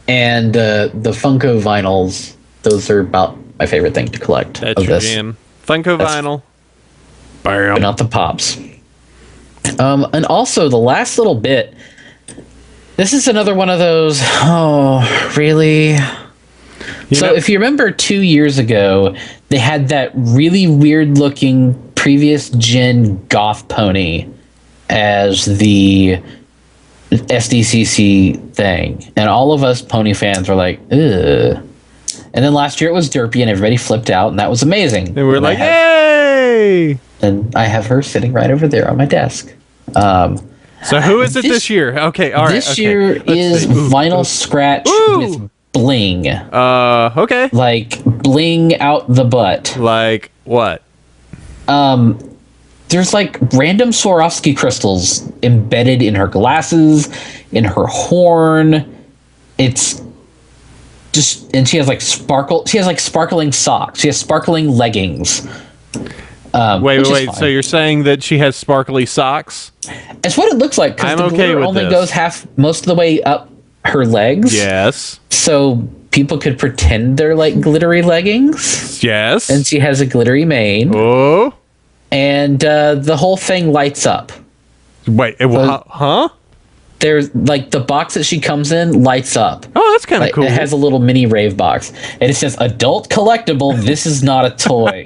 and the Funko vinyls, those are about my favorite thing to collect. That's your jam. Funko vinyl. Bam. But not the pops. And also the last little bit. This is another one of those. Oh, really? If you remember 2 years ago, they had that really weird looking previous gen goth pony as the SDCC thing. And all of us pony fans were like, ugh. And then last year it was Derpy and everybody flipped out and that was amazing. And we're like, hey! And I have her sitting right over there on my desk. So who is it this year? Okay, all right. This year is Vinyl Scratch with bling. Okay. Like bling out the butt. Like what? There's like random Swarovski crystals embedded in her glasses, in her horn. It's just, and she has like sparkling socks. She has sparkling leggings. Wait. So you're saying that she has sparkly socks? It's what it looks like because the glitter only goes most of the way up her legs. Yes. So people could pretend they're like glittery leggings. Yes. And she has a glittery mane. Oh. And the whole thing lights up. Wait, huh? There's like the box that she comes in lights up. Oh, that's kind of cool. It has a little mini rave box, and it says "Adult Collectible." This is not a toy.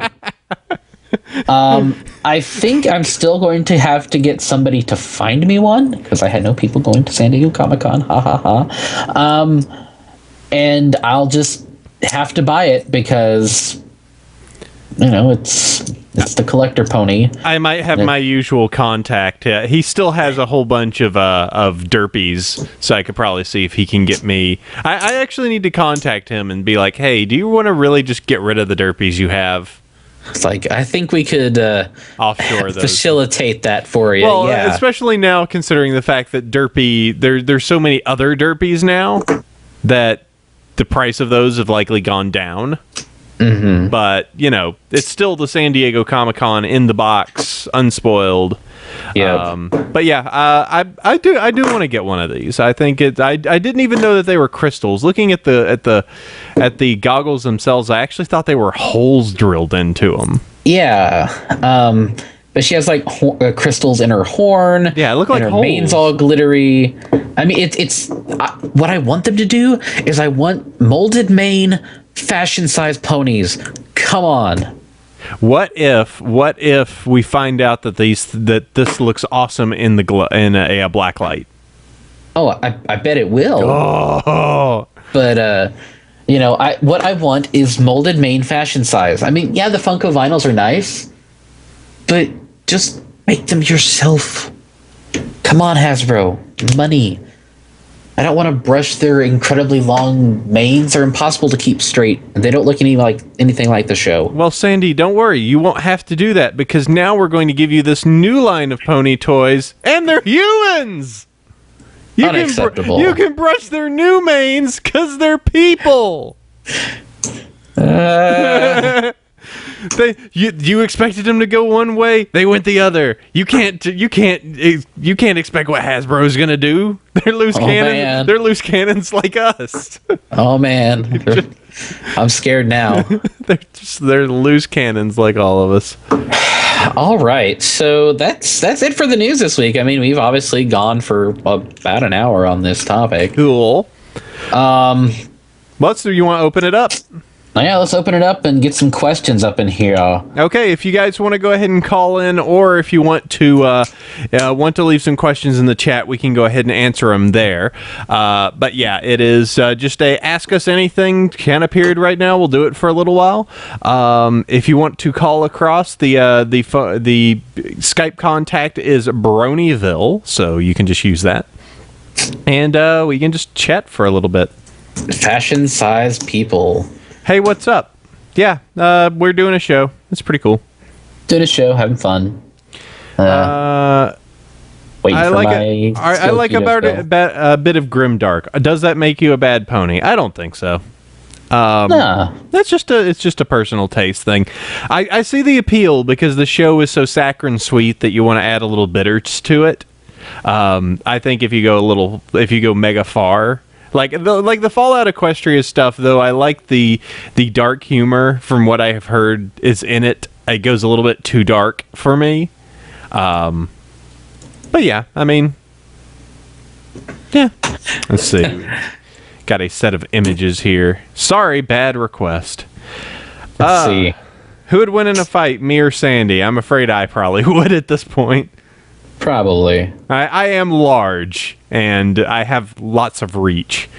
I think I'm still going to have to get somebody to find me one because I had no people going to San Diego Comic-Con. Ha ha ha. And I'll just have to buy it because it's the collector pony. I might have my usual contact. He still has a whole bunch of derpies, so I could probably see if he can get me. I actually need to contact him and be like, hey, do you want to really just get rid of the derpies you have? It's like, I think we could offshore those. Facilitate that for you. Well, yeah. Especially now considering the fact that derpy, there's so many other derpies now that the price of those have likely gone down. Mm-hmm. But it's still the San Diego Comic-Con in the box, unspoiled. Yeah. But yeah, I do want to get one of these. I think I didn't even know that they were crystals. Looking at the goggles themselves, I actually thought they were holes drilled into them. Yeah. But she has like crystals in her horn. Yeah, it looked like her holes. mane's all glittery. I mean, it's what I want them to do is I want molded mane, fashion size ponies. Come on. What if we find out that this looks awesome in a black light? Oh, I bet it will. Oh. But what I want is molded main fashion size. I mean, yeah, the Funko vinyls are nice, but just make them yourself. Come on, Hasbro. Money. I don't want to brush their incredibly long manes. They're impossible to keep straight, and they don't look anything like the show. Well, Sandy, don't worry. You won't have to do that, because now we're going to give you this new line of pony toys, and they're humans! Unacceptable. You can brush their new manes, because they're people! You expected them to go one way, they went the other. You can't expect what Hasbro's gonna do. They're loose cannons. Man. They're loose cannons like us. Oh man, I'm scared now. they're loose cannons like all of us. All right, so that's it for the news this week. I mean, we've obviously gone for about an hour on this topic. Cool. So you want to open it up? Yeah, let's open it up and get some questions up in here. Okay, if you guys want to go ahead and call in, or if you want to leave some questions in the chat, we can go ahead and answer them there. But yeah, it is just a Ask Us Anything kind of period right now. We'll do it for a little while. If you want to call across, the Skype contact is Bronyville, so you can just use that. And we can just chat for a little bit. Fashion size people. Hey, what's up? Yeah, we're doing a show. It's pretty cool. Doing a show, having fun. Waiting I for like my it. I like about a bit of grimdark. Does that make you a bad pony? I don't think so. Nah. It's just a personal taste thing. I see the appeal because the show is so saccharine sweet that you want to add a little bitters to it. I think if you go mega far. Like the Fallout Equestria stuff, though, I like the dark humor from what I have heard is in it. It goes a little bit too dark for me. But yeah, I mean, yeah. Let's see. Got a set of images here. Sorry, bad request. Let's see. Who would win in a fight, me or Sandy? I'm afraid I probably would at this point. Probably. I am large, and I have lots of reach.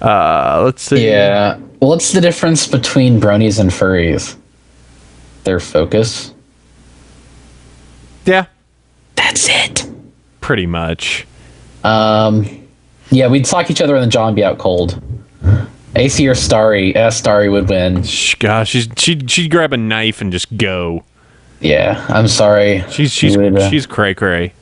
Let's see. Yeah. What's the difference between bronies and furries? Their focus? Yeah. That's it. Pretty much. Yeah, we'd sock each other in the jaw and be out cold. AC or Starry? Starry would win. Gosh, she'd grab a knife and just go. Yeah, I'm sorry. She's cray cray.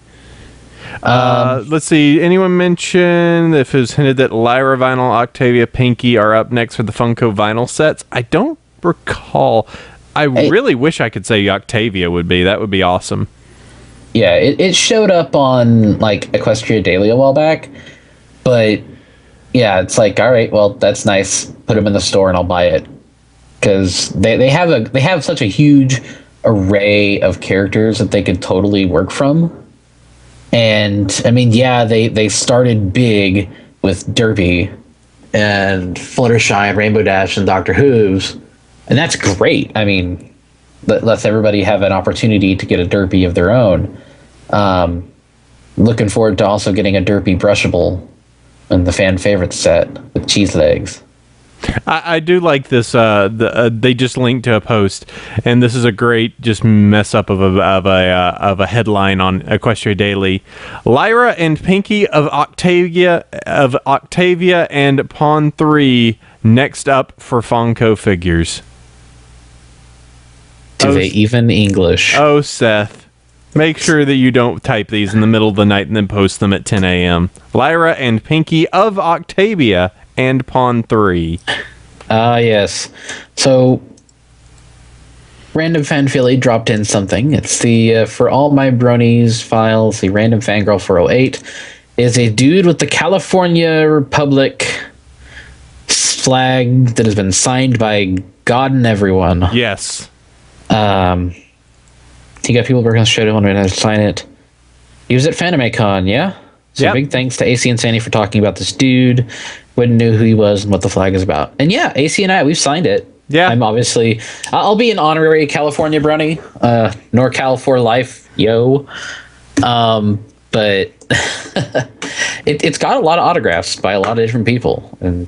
Let's see. Anyone mention if it was hinted that Lyra Vinyl, Octavia, Pinky are up next for the Funko vinyl sets? I don't recall. I really wish I could say Octavia would be. That would be awesome. Yeah, it showed up on like Equestria Daily a while back, but yeah, it's like, all right, well, that's nice. Put them in the store and I'll buy it, because they have such a huge array of characters that they could totally work from. And I mean, yeah, they started big with Derpy and Fluttershy and Rainbow Dash and Dr. Hooves, and that's great. I mean, lets everybody have an opportunity to get a Derpy of their own. Looking forward to also getting a Derpy brushable in the fan favorite set with cheese legs. I do like this. They just linked to a post, and this is a great just mess up of a headline on Equestria Daily. Lyra and Pinky of Octavia and Pawn 3 next up for Funko figures. Do they even English? Oh, Seth. Make sure that you don't type these in the middle of the night and then post them at 10 a.m. Lyra and Pinky of Octavia and Pawn 3. Yes. So, Random Fan Philly dropped in something. It's the For All My Bronies files, the Random Fangirl 408 is a dude with the California Republic flag that has been signed by God and everyone. Yes. He got people working on the show wondering how to sign it. He was at Fanimacon, yeah? So big thanks to AC and Sandy for talking about this dude. Wouldn't know who he was and what the flag is about. And yeah, AC and I, we've signed it. Yeah. I'm obviously, I'll be an honorary California brony. NorCal for life, yo. But it's got a lot of autographs by a lot of different people. And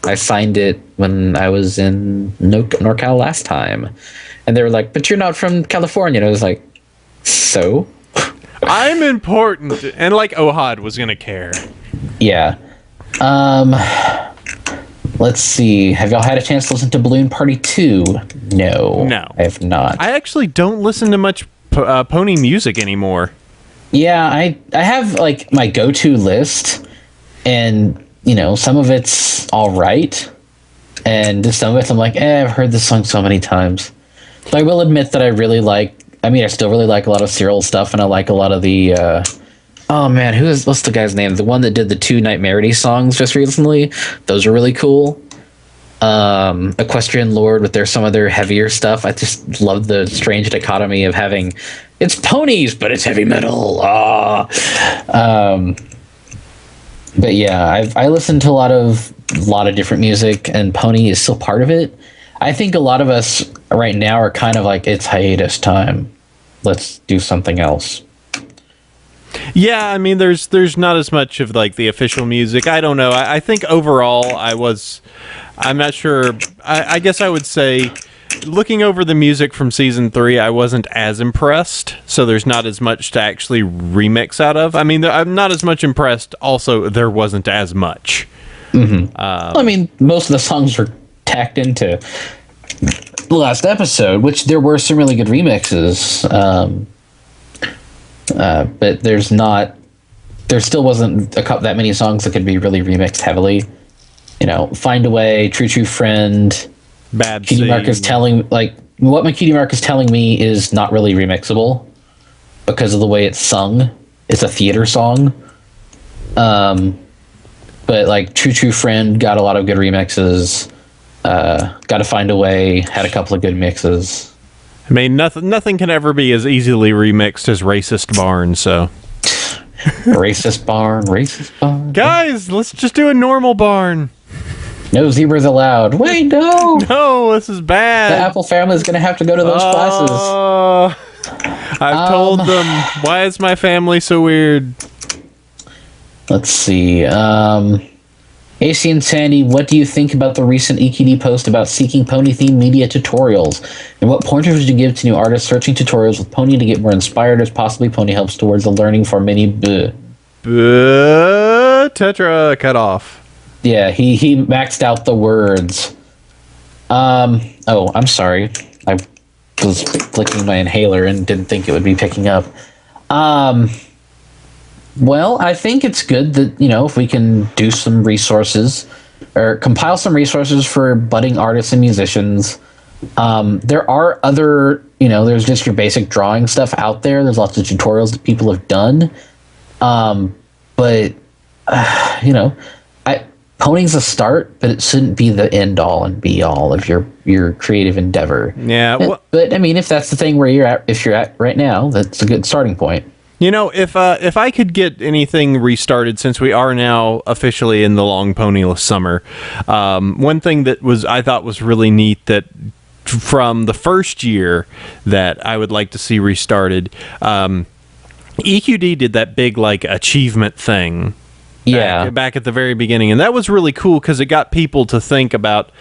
I signed it when I was in NorCal last time. And they were like, but you're not from California. And I was like, so? I'm important. And like Ohad was going to care. Yeah. Let's see. Have y'all had a chance to listen to Balloon Party 2? No. I have not. I actually don't listen to much pony music anymore. Yeah, I have like my go-to list, and some of it's all right, and some of it I'm like, I've heard this song so many times. So I will admit that I still really like a lot of Cyril stuff, and I like a lot of the oh man, what's the guy's name? The one that did the 2 Nightmarity songs just recently. Those are really cool. Equestrian Lord with some of their heavier stuff. I just love the strange dichotomy of having it's ponies, but it's heavy metal. But yeah, I listen to a lot of different music, and pony is still part of it. I think a lot of us right now are kind of like, it's hiatus time. Let's do something else. Yeah, I mean, there's not as much of like the official music. I don't know. I think overall, I'm not sure. I guess I would say, looking over the music from season 3, I wasn't as impressed. So there's not as much to actually remix out of. I mean, I'm not as much impressed. Also, there wasn't as much. Mm-hmm. I mean, most of the songs were tacked into the last episode, which there were some really good remixes. But there still wasn't that many songs that could be really remixed heavily. Find a Way, True Friend, Bad Cutie Mark is telling, like, what my Cutie Mark is telling me is not really remixable because of the way it's sung. It's a theater song. But like True Friend got a lot of good remixes. Gotta Find a Way had a couple of good mixes. I mean, nothing can ever be as easily remixed as Racist Barn, so. Racist Barn. Guys, let's just do a normal barn. No zebras allowed. Wait, no. No, this is bad. The Apple family is going to have to go to those classes. I've told them, why is my family so weird? Let's see. AC and Sandy, what do you think about the recent EQD post about seeking pony-themed media tutorials? And what pointers would you give to new artists searching tutorials with pony to get more inspired, as possibly pony helps towards the learning for many? Tetra cut off. Yeah, he maxed out the words. Oh, I'm sorry. I was flicking my inhaler and didn't think it would be picking up. Well, I think it's good that, if we can do some resources or compile some resources for budding artists and musicians. There are other, there's just your basic drawing stuff out there. There's lots of tutorials that people have done. But pony's a start, but it shouldn't be the end all and be all of your creative endeavor. Yeah. Well, but I mean, if that's the thing where if you're at right now, that's a good starting point. If I could get anything restarted, since we are now officially in the long ponyless summer, one thing that I thought was really neat that from the first year that I would like to see restarted, EQD did that big like achievement thing. Yeah. Back at the very beginning, and that was really cool because it got people to think about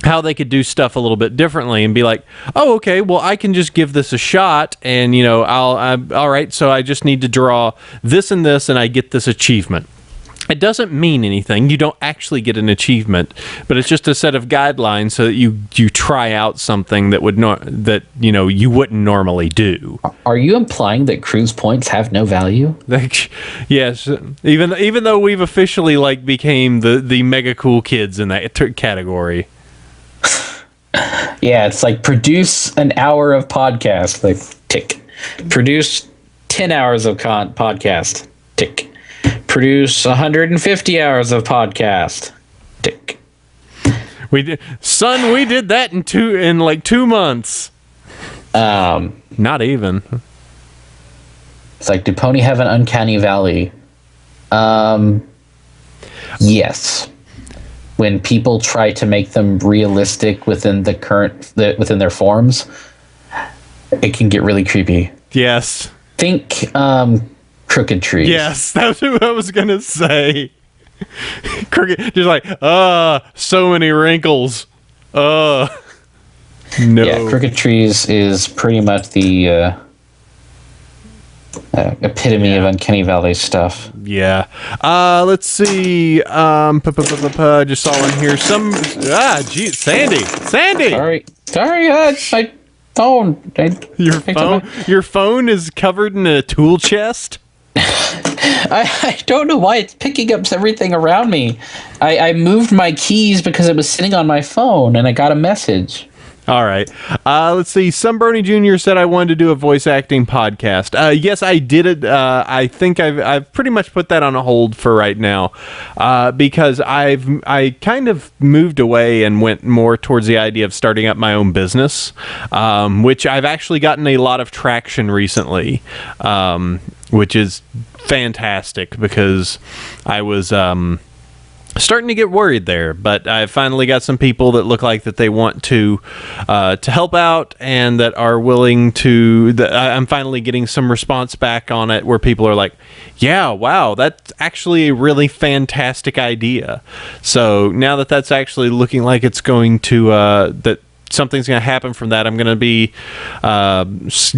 how they could do stuff a little bit differently and be like, oh, okay, well, I can just give this a shot, and all right, so I just need to draw this and this, and I get this achievement. It doesn't mean anything. You don't actually get an achievement, but it's just a set of guidelines so that you try out something that you wouldn't normally do. Are you implying that cruise points have no value? Yes, even though we've officially became the mega cool kids in that category. Yeah, it's like produce an hour of podcast, like tick. Produce 10 hours of podcast, tick. Produce 150 hours of podcast, tick. We did that in 2 months. Not even. It's like, do pony have an uncanny valley? Yes. When people try to make them realistic within within their forms, it can get really creepy. Yes. Think Crooked Trees. Yes, that's what I was gonna say. Cricket, just like, so many wrinkles. No. Yeah, Crooked Trees is pretty much the epitome of Uncanny Valley stuff. Yeah. Let's see. Just saw in here some. Geez, Sandy. Sorry. My phone. Your phone is covered in a tool chest. I don't know why it's picking up everything around me. I moved my keys because it was sitting on my phone, and I got a message. All right. Let's see. Some Brony Jr. said I wanted to do a voice acting podcast. Yes, I did it. I think I've pretty much put that on a hold for right now because I kind of moved away and went more towards the idea of starting up my own business, which I've actually gotten a lot of traction recently, which is fantastic because I was starting to get worried there, but I finally got some people that look like that they want to help out and that are willing to. I'm finally getting some response back on it where people are like, "Yeah, wow, that's actually a really fantastic idea." So now that that's actually looking like it's going to that something's going to happen from that, I'm going to be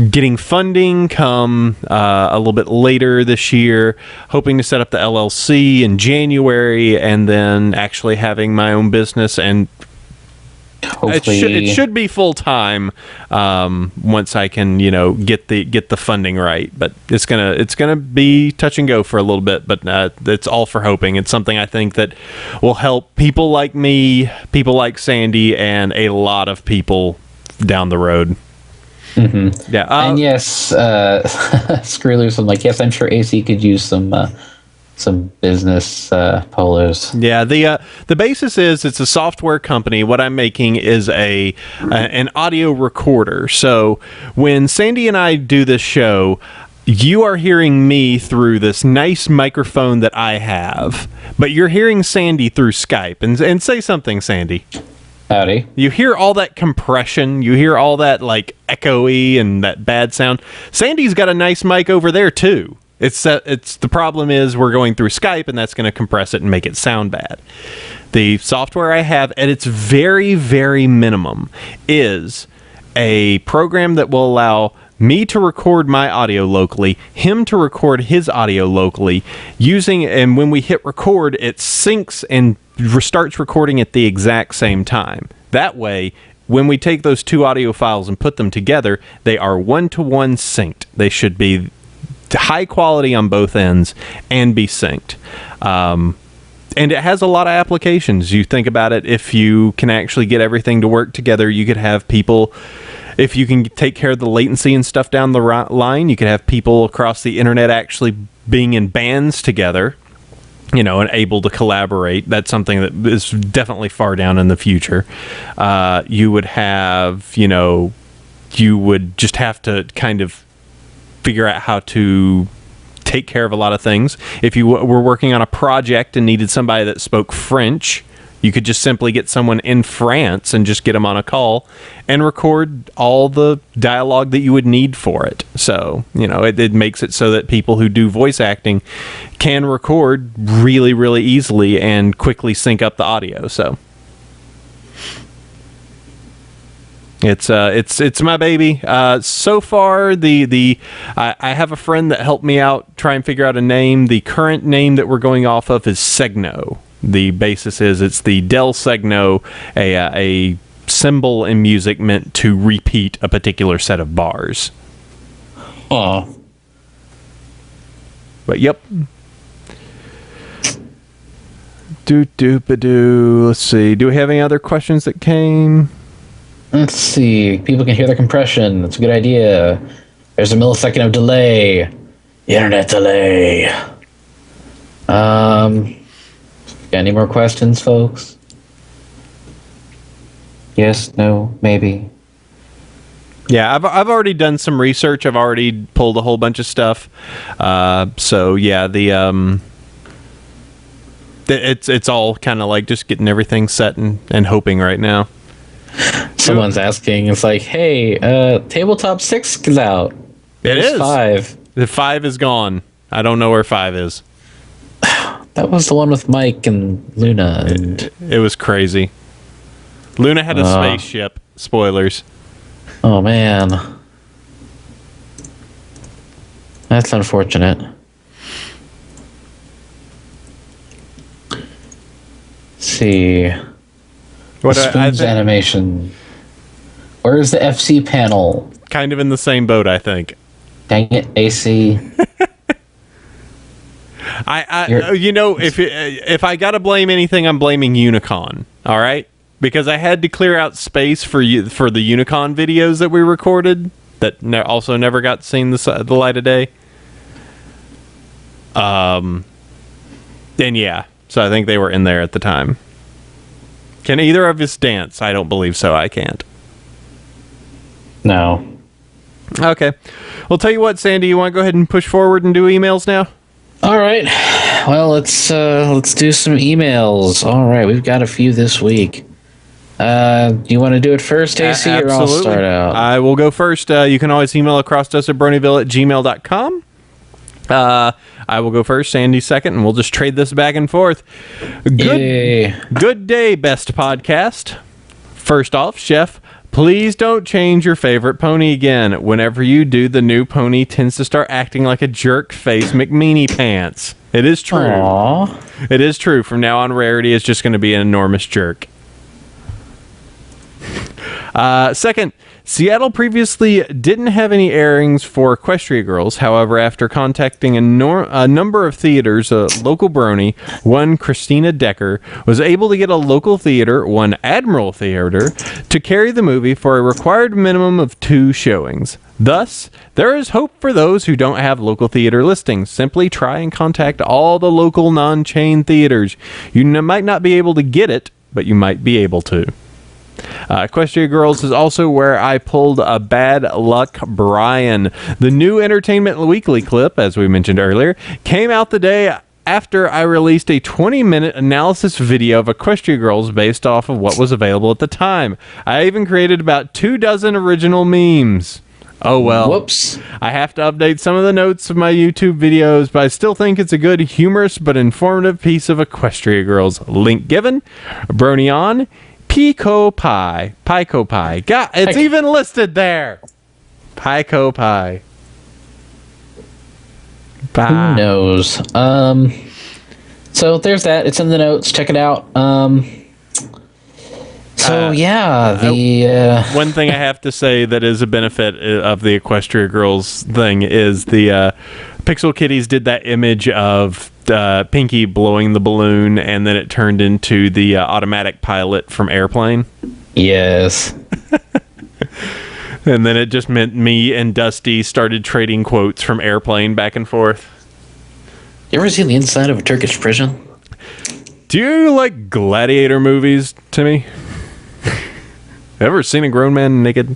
getting funding come a little bit later this year, hoping to set up the LLC in January, and then actually having my own business, and it should be full time once I can get the funding right. But it's gonna be touch and go for a little bit, but it's all for hoping. It's something I think that will help people like me, people like Sandy, and a lot of people down the road. Mm-hmm. Yeah, and yes, Screwloose. I'm like, yes, I'm sure AC could use some business polos. Yeah, the basis is it's a software company. What I'm making is an audio recorder. So when Sandy and I do this show, you are hearing me through this nice microphone that I have, but you're hearing Sandy through Skype. And say something, Sandy. Howdy. You hear all that compression. You hear all that like echoey and that bad sound. Sandy's got a nice mic over there too. It's the problem is we're going through Skype, and that's going to compress it and make it sound bad. The software I have at its very, very minimum is a program that will allow me to record my audio locally, him to record his audio locally, and when we hit record, it syncs and starts recording at the exact same time. That way, when we take those two audio files and put them together, they are one-to-one synced. They should be high quality on both ends and be synced. And it has a lot of applications. You think about it, if you can actually get everything to work together, you could have people, if you can take care of the latency and stuff down the line, you could have people across the internet actually being in bands together, and able to collaborate. That's something that is definitely far down in the future. You would have, you would just have to kind of figure out how to take care of a lot of things. If you were working on a project and needed somebody that spoke French, you could just simply get someone in France and just get them on a call and record all the dialogue that you would need for it. So, it makes it so that people who do voice acting can record really, really easily and quickly sync up the audio. So it's my baby. So far, I have a friend that helped me out try and figure out a name. The current name that we're going off of is Segno. The basis is it's the Del Segno, a symbol in music meant to repeat a particular set of bars. Oh. But yep. Let's see. Do we have any other questions that came? Let's see. People can hear the compression. That's a good idea. There's a millisecond of delay. Internet delay. Got any more questions, folks? Yes, no, maybe. Yeah, I've already done some research. I've already pulled a whole bunch of stuff. So yeah, it's all kind of like just getting everything set and hoping right now. Someone's asking, it's like, hey, Tabletop 6 is out. It is. 5. The 5 is gone. I don't know where 5 is. That was the one with Mike and Luna. And It was crazy. Luna had a spaceship. Spoilers. oh man, that's unfortunate. Let's see. What I Spoon's think, animation. Where's the FC panel? kind of in the same boat, I think. Dang it, AC. If I gotta blame anything, I'm blaming Unicon. All right, because I had to clear out space for the Unicon videos that we recorded that also never got seen the light of day. And yeah, so I think they were in there at the time. Can either of us dance? I don't believe so. I can't. No. Okay. Well, tell you what, Sandy, you want to go ahead and push forward and do emails now? All right. Well, let's do some emails. All right, we've got a few this week. Do you want to do it first, AC, or I'll start out? I will go first. You can always email across to us at bronyville@gmail.com. I will go first, Sandy second, and we'll just trade this back and forth. Good day, best podcast. First off, Chef, please don't change your favorite pony again. Whenever you do, the new pony tends to start acting like a jerk face McMeanie pants. It is true. Aww. It is true. From now on, Rarity is just going to be an enormous jerk. Second, Seattle previously didn't have any airings for Equestria Girls. However, after contacting a number of theaters, a local brony, one Christina Decker, was able to get a local theater, one Admiral Theater, to carry the movie for a required minimum of 2 showings. Thus, there is hope for those who don't have local theater listings. Simply try and contact all the local non-chain theaters. You might not be able to get it, but you might be able to. Equestria Girls is also where I pulled a Bad Luck Brian. The new Entertainment Weekly clip, as we mentioned earlier, came out the day after I released a 20-minute analysis video of Equestria Girls based off of what was available at the time. I even created about 24 original memes. Oh well. Whoops. I have to update some of the notes of my YouTube videos, but I still think it's a good, humorous, but informative piece of Equestria Girls. Link given. Brony on. Pico Pie. It's even listed there. Pico Pie. Who knows? So there's that. It's in the notes. Check it out. One thing I have to say that is a benefit of the Equestria Girls thing is the Pixel Kitties did that image of Pinky blowing the balloon, and then it turned into the automatic pilot from Airplane. Yes. And then it just meant me and Dusty started trading quotes from Airplane back and forth. You ever seen the inside of a Turkish prison? Do you like gladiator movies, Timmy? Ever seen a grown man naked?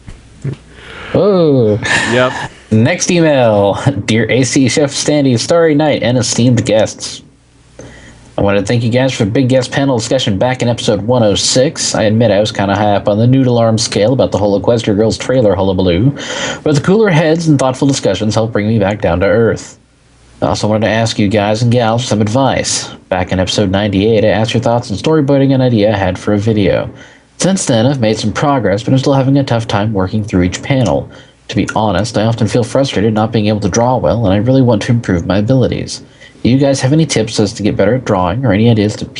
Oh. Yep. Next email. Dear AC, Chef Standy, Starry Night, and esteemed guests. I want to thank you guys for the big guest panel discussion back in episode 106. I admit I was kind of high up on the noodle arm scale about the whole Equestria Girls trailer hullabaloo, but the cooler heads and thoughtful discussions helped bring me back down to earth. I also wanted to ask you guys and gals for some advice. Back in episode 98, I asked your thoughts on storyboarding an idea I had for a video. Since then, I've made some progress, but I'm still having a tough time working through each panel. To be honest, I often feel frustrated not being able to draw well, and I really want to improve my abilities. Do you guys have any tips as to get better at drawing, or any ideas of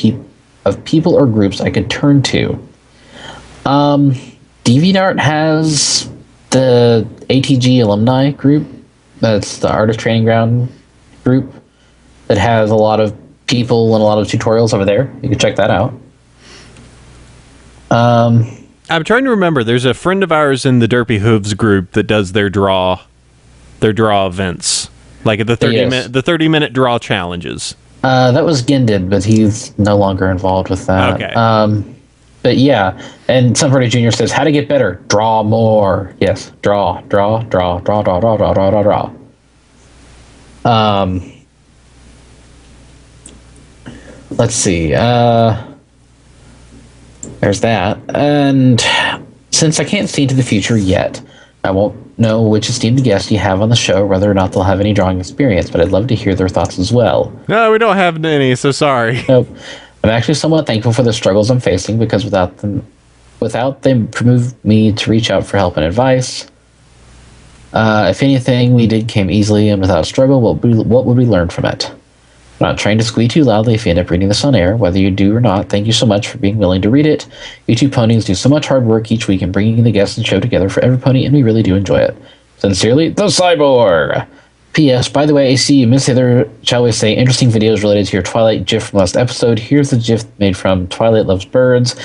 people or groups I could turn to? DeviantArt has the ATG alumni group. That's the Artist Training Ground group that has a lot of people and a lot of tutorials over there. You can check that out. I'm trying to remember. There's a friend of ours in the Derpy Hooves group that does their draw events, like the 30-minute draw challenges. That was Ginded, but he's no longer involved with that. Okay. But yeah, and Somebody Jr. says, how to get better? Draw more. Yes, draw. Let's see. There's that. And since I can't see into the future yet, I won't know which esteemed guest you have on the show, whether or not they'll have any drawing experience, but I'd love to hear their thoughts as well. No, we don't have any, so sorry. Nope. I'm actually somewhat thankful for the struggles I'm facing, because without they moved me to reach out for help and advice. If anything we did came easily and without struggle, what would we learn from it? I'm not trying to squeal too loudly if you end up reading this on air. Whether you do or not, thank you so much for being willing to read it. You two ponies do so much hard work each week in bringing the guests and show together for every pony, and we really do enjoy it. Sincerely, the Cyborg! P.S. By the way, AC, you missed the other, shall we say, interesting videos related to your Twilight GIF from last episode. Here's the GIF made from Twilight Loves Birds.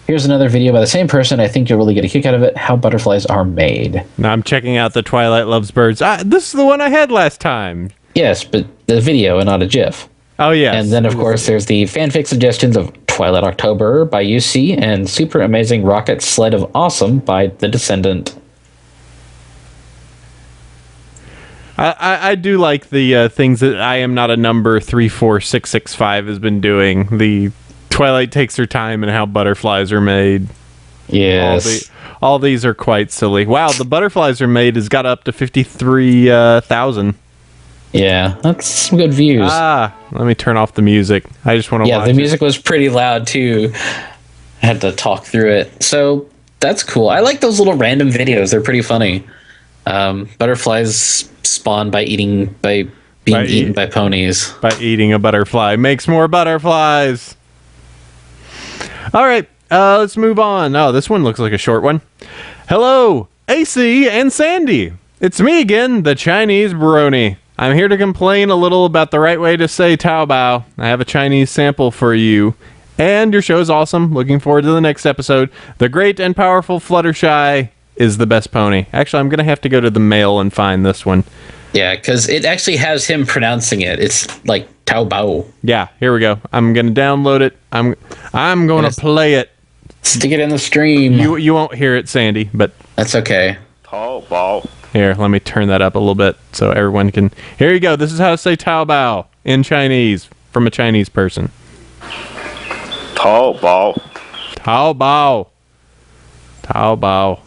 Here's another video by the same person. I think you'll really get a kick out of it. How butterflies are made. Now I'm checking out the Twilight Loves Birds. This is the one I had last time. Yes, but the video and not a GIF. Oh, yes. And then, of course, there's the fanfic suggestions of Twilight October by UC and Super Amazing Rocket Sled of Awesome by The Descendant. I do like the things that I Am Not a Number 34665 has been doing. The Twilight Takes Her Time and How Butterflies Are Made. Yes. All these are quite silly. Wow, the Butterflies Are Made has got up to 53,000. Yeah, that's some good views. Let me turn off the music. I just want to watch Yeah, the music was pretty loud, too. I had to talk through it. So, that's cool. I like those little random videos. They're pretty funny. Butterflies spawn by being eaten by ponies. By eating a butterfly. Makes more butterflies. All right, let's move on. Oh, this one looks like a short one. Hello, AC and Sandy. It's me again, the Chinese Brony. I'm here to complain a little about the right way to say Taobao. I have a Chinese sample for you. And your show is awesome. Looking forward to the next episode. The great and powerful Fluttershy is the best pony. Actually, I'm going to have to go to the mail and find this one. Yeah, because it actually has him pronouncing it. It's like Taobao. Yeah, here we go. I'm going to download it. I'm going to play it. Stick it in the stream. You won't hear it, Sandy, but that's okay. Taobao. Here, let me turn that up a little bit so everyone can... Here you go. This is how to say Taobao in Chinese from a Chinese person. Taobao. Taobao. Taobao.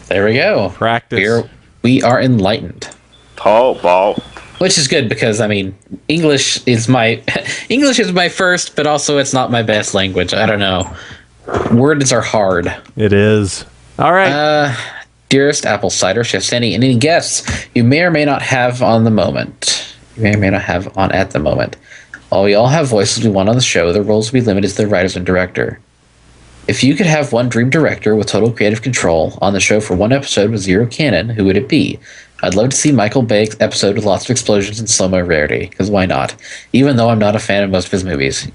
There we go. Practice. We are enlightened. Taobao. Which is good because, I mean, English is my first, but also it's not my best language. I don't know. Words are hard. It is. All right. Dearest Apple Cider, Chef Sandy, and any guests you may or may not have on the moment. You may or may not have on at the moment. While we all have voices we want on the show, the roles will be limited to the writers and director. If you could have one dream director with total creative control on the show for one episode with zero canon, who would it be? I'd love to see Michael Bay's episode with lots of explosions and slow-mo rarity, because why not? Even though I'm not a fan of most of his movies.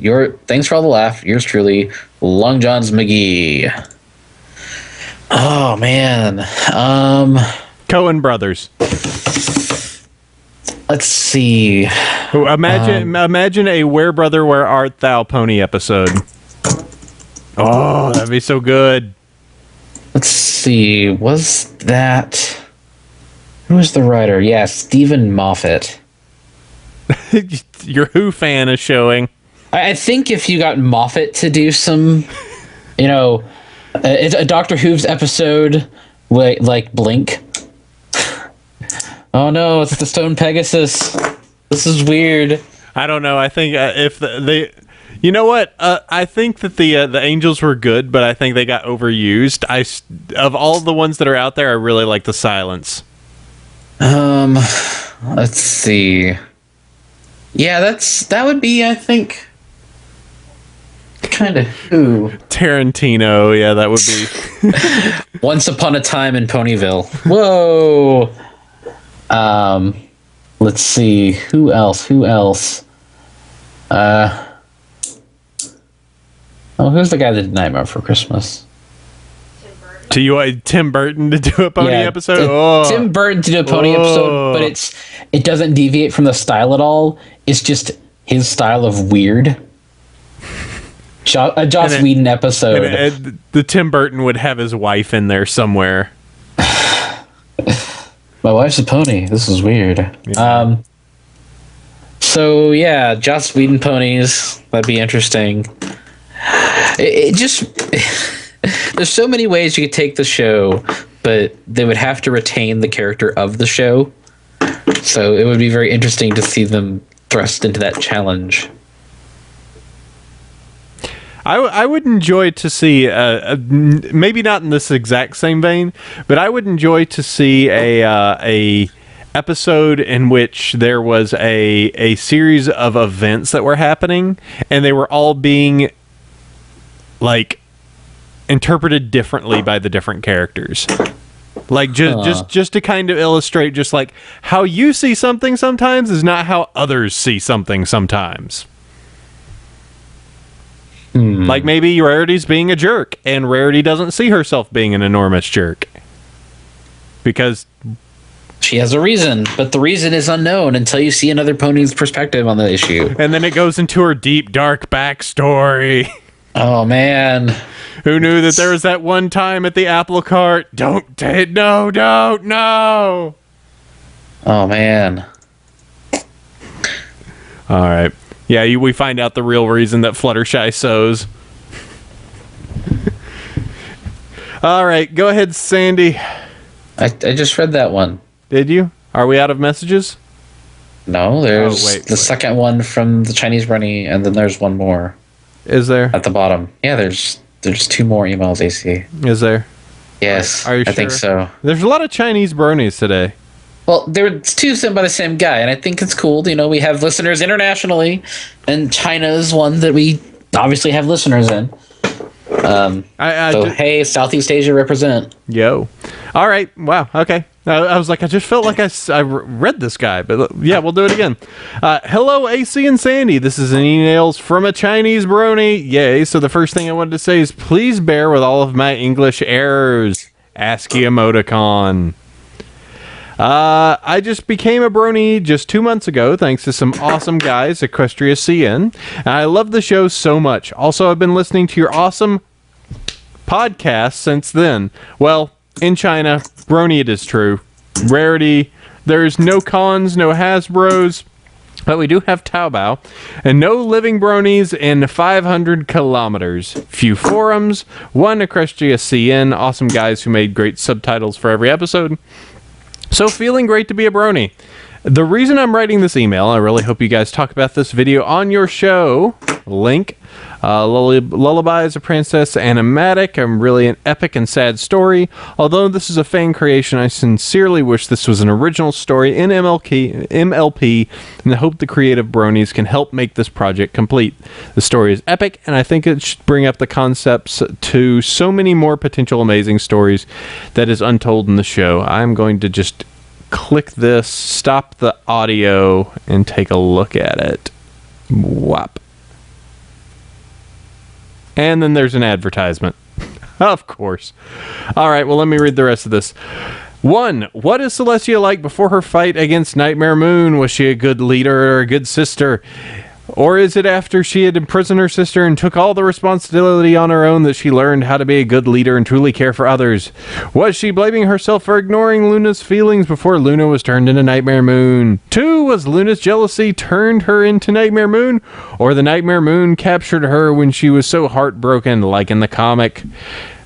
Thanks for all the laugh. Yours truly, Long Johns McGee. Oh, man. Coen Brothers. Let's see. Imagine a Where Brother, Where Art Thou pony episode. Oh, that'd be so good. Let's see. Was that... Who was the writer? Yeah, Stephen Moffat. Your Who fan is showing. I think if you got Moffat to do some, a Doctor Who's episode, like Blink. Oh no, it's the Stone Pegasus. This is weird. I don't know. I think if they... You know what? I think that the Angels were good, but I think they got overused. Of all the ones that are out there, I really like the Silence. Let's see. Yeah, that would be, I think, kind of who. Tarantino, yeah, that would be. Once Upon a Time in Ponyville. Whoa. Let's see. Who else? Who's the guy that did Nightmare Before Christmas? Do you want Tim Burton to do a pony episode? Tim Burton to do a pony episode, but it doesn't deviate from the style at all. It's just his style of weird. A Joss Whedon episode. And the Tim Burton would have his wife in there somewhere. My wife's a pony. This is weird. Yeah. So yeah, Joss Whedon ponies. That'd be interesting. It just There's so many ways you could take the show, but they would have to retain the character of the show. So it would be very interesting to see them thrust into that challenge. I would enjoy to see, maybe not in this exact same vein, but I would enjoy to see a episode in which there was a series of events that were happening, and they were all being like interpreted differently by the different characters. Like just to kind of illustrate, just like how you see something sometimes is not how others see something sometimes. Like maybe Rarity's being a jerk, and Rarity doesn't see herself being an enormous jerk. Because she has a reason, but the reason is unknown until you see another pony's perspective on the issue. And then it goes into her deep, dark backstory. Oh, man. Who knew that there was that one time at the apple cart? No. Oh, man. All right. Yeah, we find out the real reason that Fluttershy sews. All right, go ahead, Sandy. I just read that one. Did you? Are we out of messages? No, there's the second one from the Chinese Brony, and then there's one more. Is there? At the bottom. Yeah, there's 2 more emails, AC. Is there? Yes, Are you sure? I think so. There's a lot of Chinese Bronies today. Well, there were 2 sent by the same guy, and I think it's cool. You know, we have listeners internationally, and China is one that we obviously have listeners in. Hey, Southeast Asia represent. Yo. All right. Wow. Okay. I was like, I just felt like I read this guy, but yeah, we'll do it again. Hello, AC and Sandy. This is an emails from a Chinese Brony. Yay. So the first thing I wanted to say is please bear with all of my English errors. ASCII emoticon. I just became a Brony just 2 months ago, thanks to some awesome guys at Equestria CN. And I love the show so much. Also, I've been listening to your awesome podcast since then. Well, in China, Brony it is true. Rarity, there's no cons, no Hasbros, but we do have Taobao, and no living Bronies in 500 kilometers. Few forums, one Equestria CN, awesome guys who made great subtitles for every episode. So feeling great to be a Brony. The reason I'm writing this email, I really hope you guys talk about this video on your show, link, Lullaby is a Princess Animatic, really an epic and sad story. Although this is a fan creation, I sincerely wish this was an original story in MLP, and I hope the creative Bronies can help make this project complete. The story is epic, and I think it should bring up the concepts to so many more potential amazing stories that is untold in the show. I'm going to just click this, stop the audio, and take a look at it. Whop. And then there's an advertisement. Of course. All right, well, let me read the rest of this. 1. What is Celestia like before her fight against Nightmare Moon? Was she a good leader or a good sister? Or is it after she had imprisoned her sister and took all the responsibility on her own that she learned how to be a good leader and truly care for others? Was she blaming herself for ignoring Luna's feelings before Luna was turned into Nightmare Moon? 2. Was Luna's jealousy turned her into Nightmare Moon? Or the Nightmare Moon captured her when she was so heartbroken, like in the comic?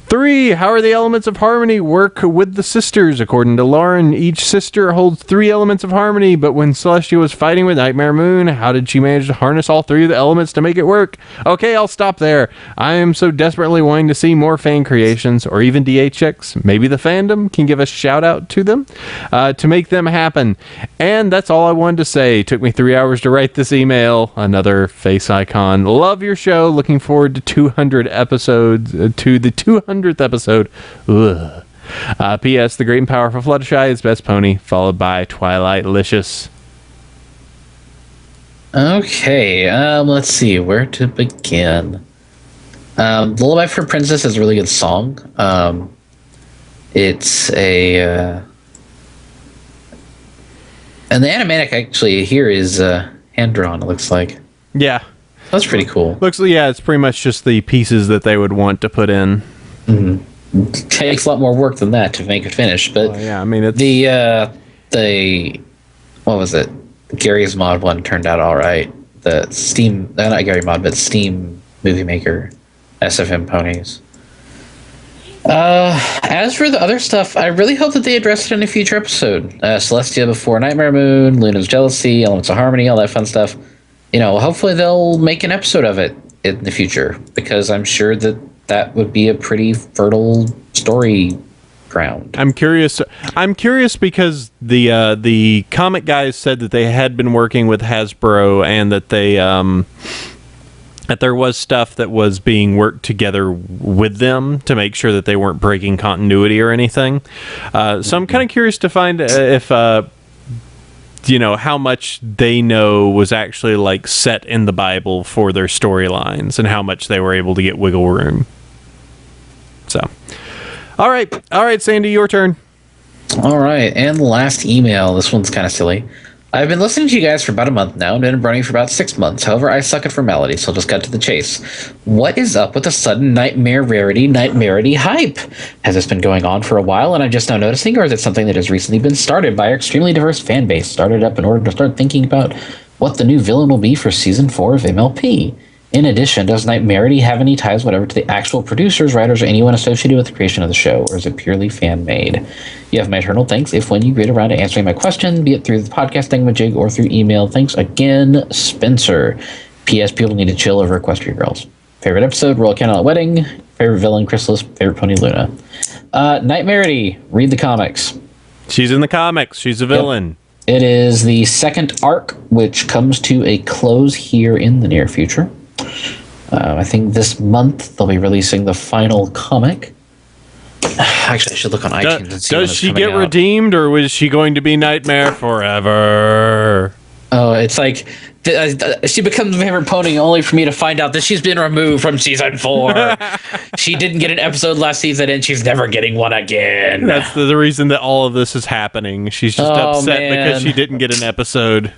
3. How are the elements of harmony work with the sisters? According to Lauren, each sister holds 3 elements of harmony, but when Celestia was fighting with Nightmare Moon, how did she manage to harness all 3 of the elements to make it work? Okay, I'll stop there. I am so desperately wanting to see more fan creations, or even DHX. Maybe the fandom can give a shout out to them to make them happen. And that's all I wanted to say. It took me 3 hours to write this email. Another face icon. Love your show. Looking forward to 200 episodes, to the 200th episode. P.S. The great and powerful Fluttershy is best pony, followed by Twilight Licious. Okay, let's see where to begin. Lullaby for Princess is a really good song. It's a and the animatic actually here is hand drawn. It looks like. Yeah, that's pretty cool. It's pretty much just the pieces that they would want to put in. Mm-hmm. Takes a lot more work than that to make it finish, but yeah, I mean it's the what was it? Gary's Mod one turned out all right. The Steam, not Gary Mod, but Steam Movie Maker SFM ponies. As for the other stuff, I really hope that they address it in a future episode. Celestia before Nightmare Moon, Luna's jealousy, Elements of Harmony, all that fun stuff. Hopefully they'll make an episode of it in the future, because I'm sure that would be a pretty fertile story ground. I'm curious because the comic guys said that they had been working with Hasbro and that they that there was stuff that was being worked together with them to make sure that they weren't breaking continuity or anything. So I'm kind of curious to find if how much they know was actually like set in the Bible for their storylines and how much they were able to get wiggle room. So, all right, Sandy, your turn. All right, and last email. This one's kind of silly. I've been listening to you guys for about a month now and been running for about 6 months. However, I suck at formality, so I'll just cut to the chase. What is up with the sudden nightmare rarity hype? Has this been going on for a while and I'm just now noticing, or is it something that has recently been started by our extremely diverse fan base, started up in order to start thinking about what the new villain will be for Season 4 of MLP? In addition, does Nightmarity have any ties whatever to the actual producers, writers, or anyone associated with the creation of the show, or is it purely fan-made? You have my eternal thanks if when you get around to answering my question, be it through the podcast thingamajig or through email. Thanks again, Spencer. P.S. People need to chill over Equestria Girls. Favorite episode, Royal Candlelit Wedding. Favorite villain, Chrysalis. Favorite pony, Luna. Nightmarity, read the comics. She's in the comics. She's a villain. Yep. It is the second arc, which comes to a close here in the near future. I think this month they'll be releasing the final comic. Actually, I should look on iTunes and see. Does she get redeemed, or was she going to be Nightmare forever? Oh, it's like she becomes my favorite pony only for me to find out that she's been removed from season 4. She didn't get an episode last season, and she's never getting one again. That's the reason that all of this is happening. She's just upset because she didn't get an episode.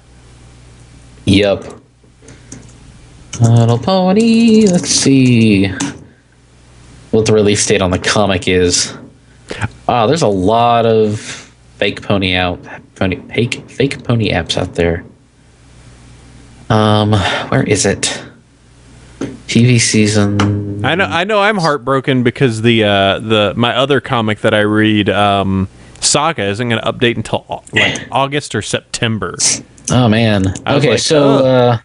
Yep. Little pony. Let's see what the release date on the comic is. There's a lot of fake pony apps out there. Where is it? TV season. I know. I'm heartbroken because the my other comic that I read, Saga, isn't going to update until like August or September. Oh man. Okay, so.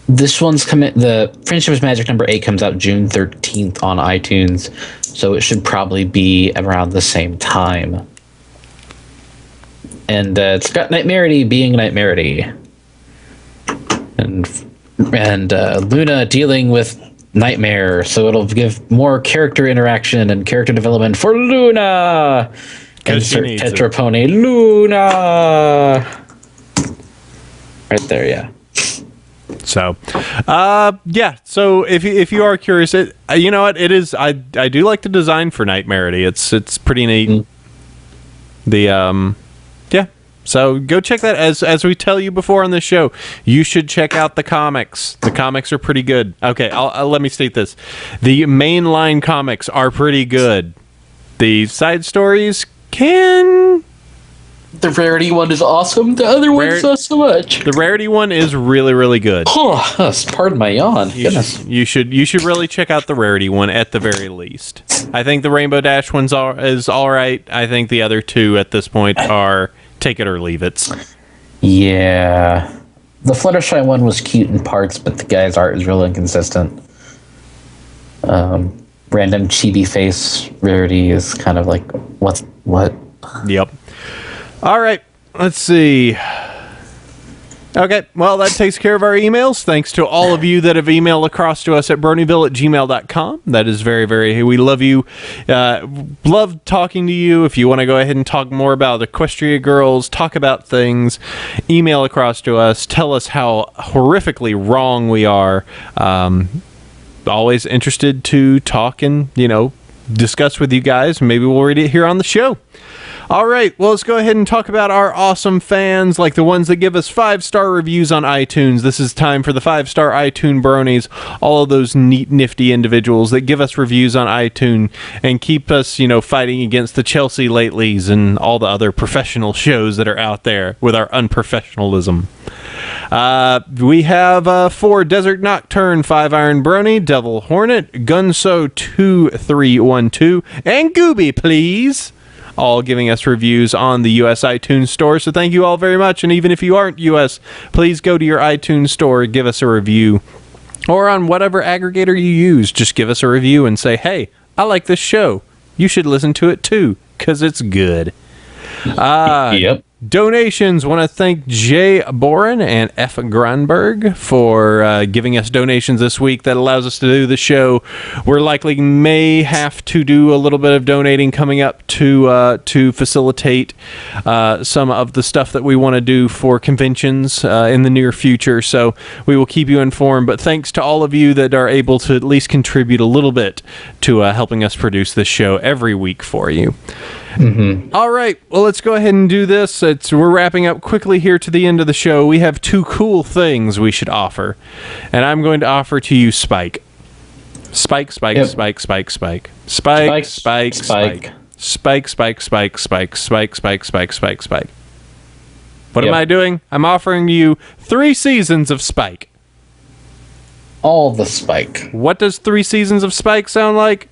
This one's the Friendship is Magic number 8 comes out June 13th on iTunes, so it should probably be around the same time. And it's got Nightmarity being Nightmarity, and Luna dealing with Nightmare, so it'll give more character interaction and character development for Luna. Insert Tetra Pony Luna. Right there, yeah. So, yeah. So if you are curious, you know what it is. I do like the design for Nightmarity. It's pretty neat. Yeah. So go check that. As we tell you before on this show, you should check out the comics. The comics are pretty good. Okay, let me state this: the mainline comics are pretty good. The side stories can. The Rarity one is awesome. The other one's not so much. The Rarity one is really, really good. Pardon my yawn. You should really check out the Rarity one at the very least. I think the Rainbow Dash one's is all right. I think the other two at this point are take it or leave it. Yeah. The Fluttershy one was cute in parts, but the guy's art is real inconsistent. Random chibi face Rarity is kind of like, what? Yep. All right, let's see. Okay, well, that takes care of our emails. Thanks to all of you that have emailed across to us at bronyville@gmail.com. That is very, very, we love you. Love talking to you. If you want to go ahead and talk more about Equestria Girls, talk about things, email across to us. Tell us how horrifically wrong we are. Always interested to talk and, discuss with you guys. Maybe we'll read it here on the show. All right, well, let's go ahead and talk about our awesome fans, like the ones that give us 5-star reviews on iTunes. This is time for the 5-star iTunes bronies, all of those neat, nifty individuals that give us reviews on iTunes and keep us, fighting against the Chelsea Latelys and all the other professional shows that are out there with our unprofessionalism. We have 4 Desert Nocturne, 5 Iron Brony, Devil Hornet, Gunso 2312, and Gooby, please. All giving us reviews on the US iTunes store. So thank you all very much. And even if you aren't US, please go to your iTunes store, give us a review. Or on whatever aggregator you use, just give us a review and say, hey, I like this show. You should listen to it too, because it's good. Yep. Donations. Want to thank Jay Boren and F. Granberg for giving us donations this week. That allows us to do the show. We're likely may have to do a little bit of donating coming up to facilitate some of the stuff that we want to do for conventions in the near future. So we will keep you informed. But thanks to all of you that are able to at least contribute a little bit to helping us produce this show every week for you. Mm-hmm. All right, well, let's go ahead and do this. We're wrapping up quickly here to the end of the show. We have 2 cool things we should offer, and I'm going to offer to you Spike. Spike, Spike, yep. Spike, Spike, Spike. Spike, Spike, Spike. Spike, Spike, Spike, Spike, Spike, Spike, Spike, Spike, Spike. What am I doing? I'm offering you 3 seasons of Spike. All the Spike. What does 3 seasons of Spike sound like?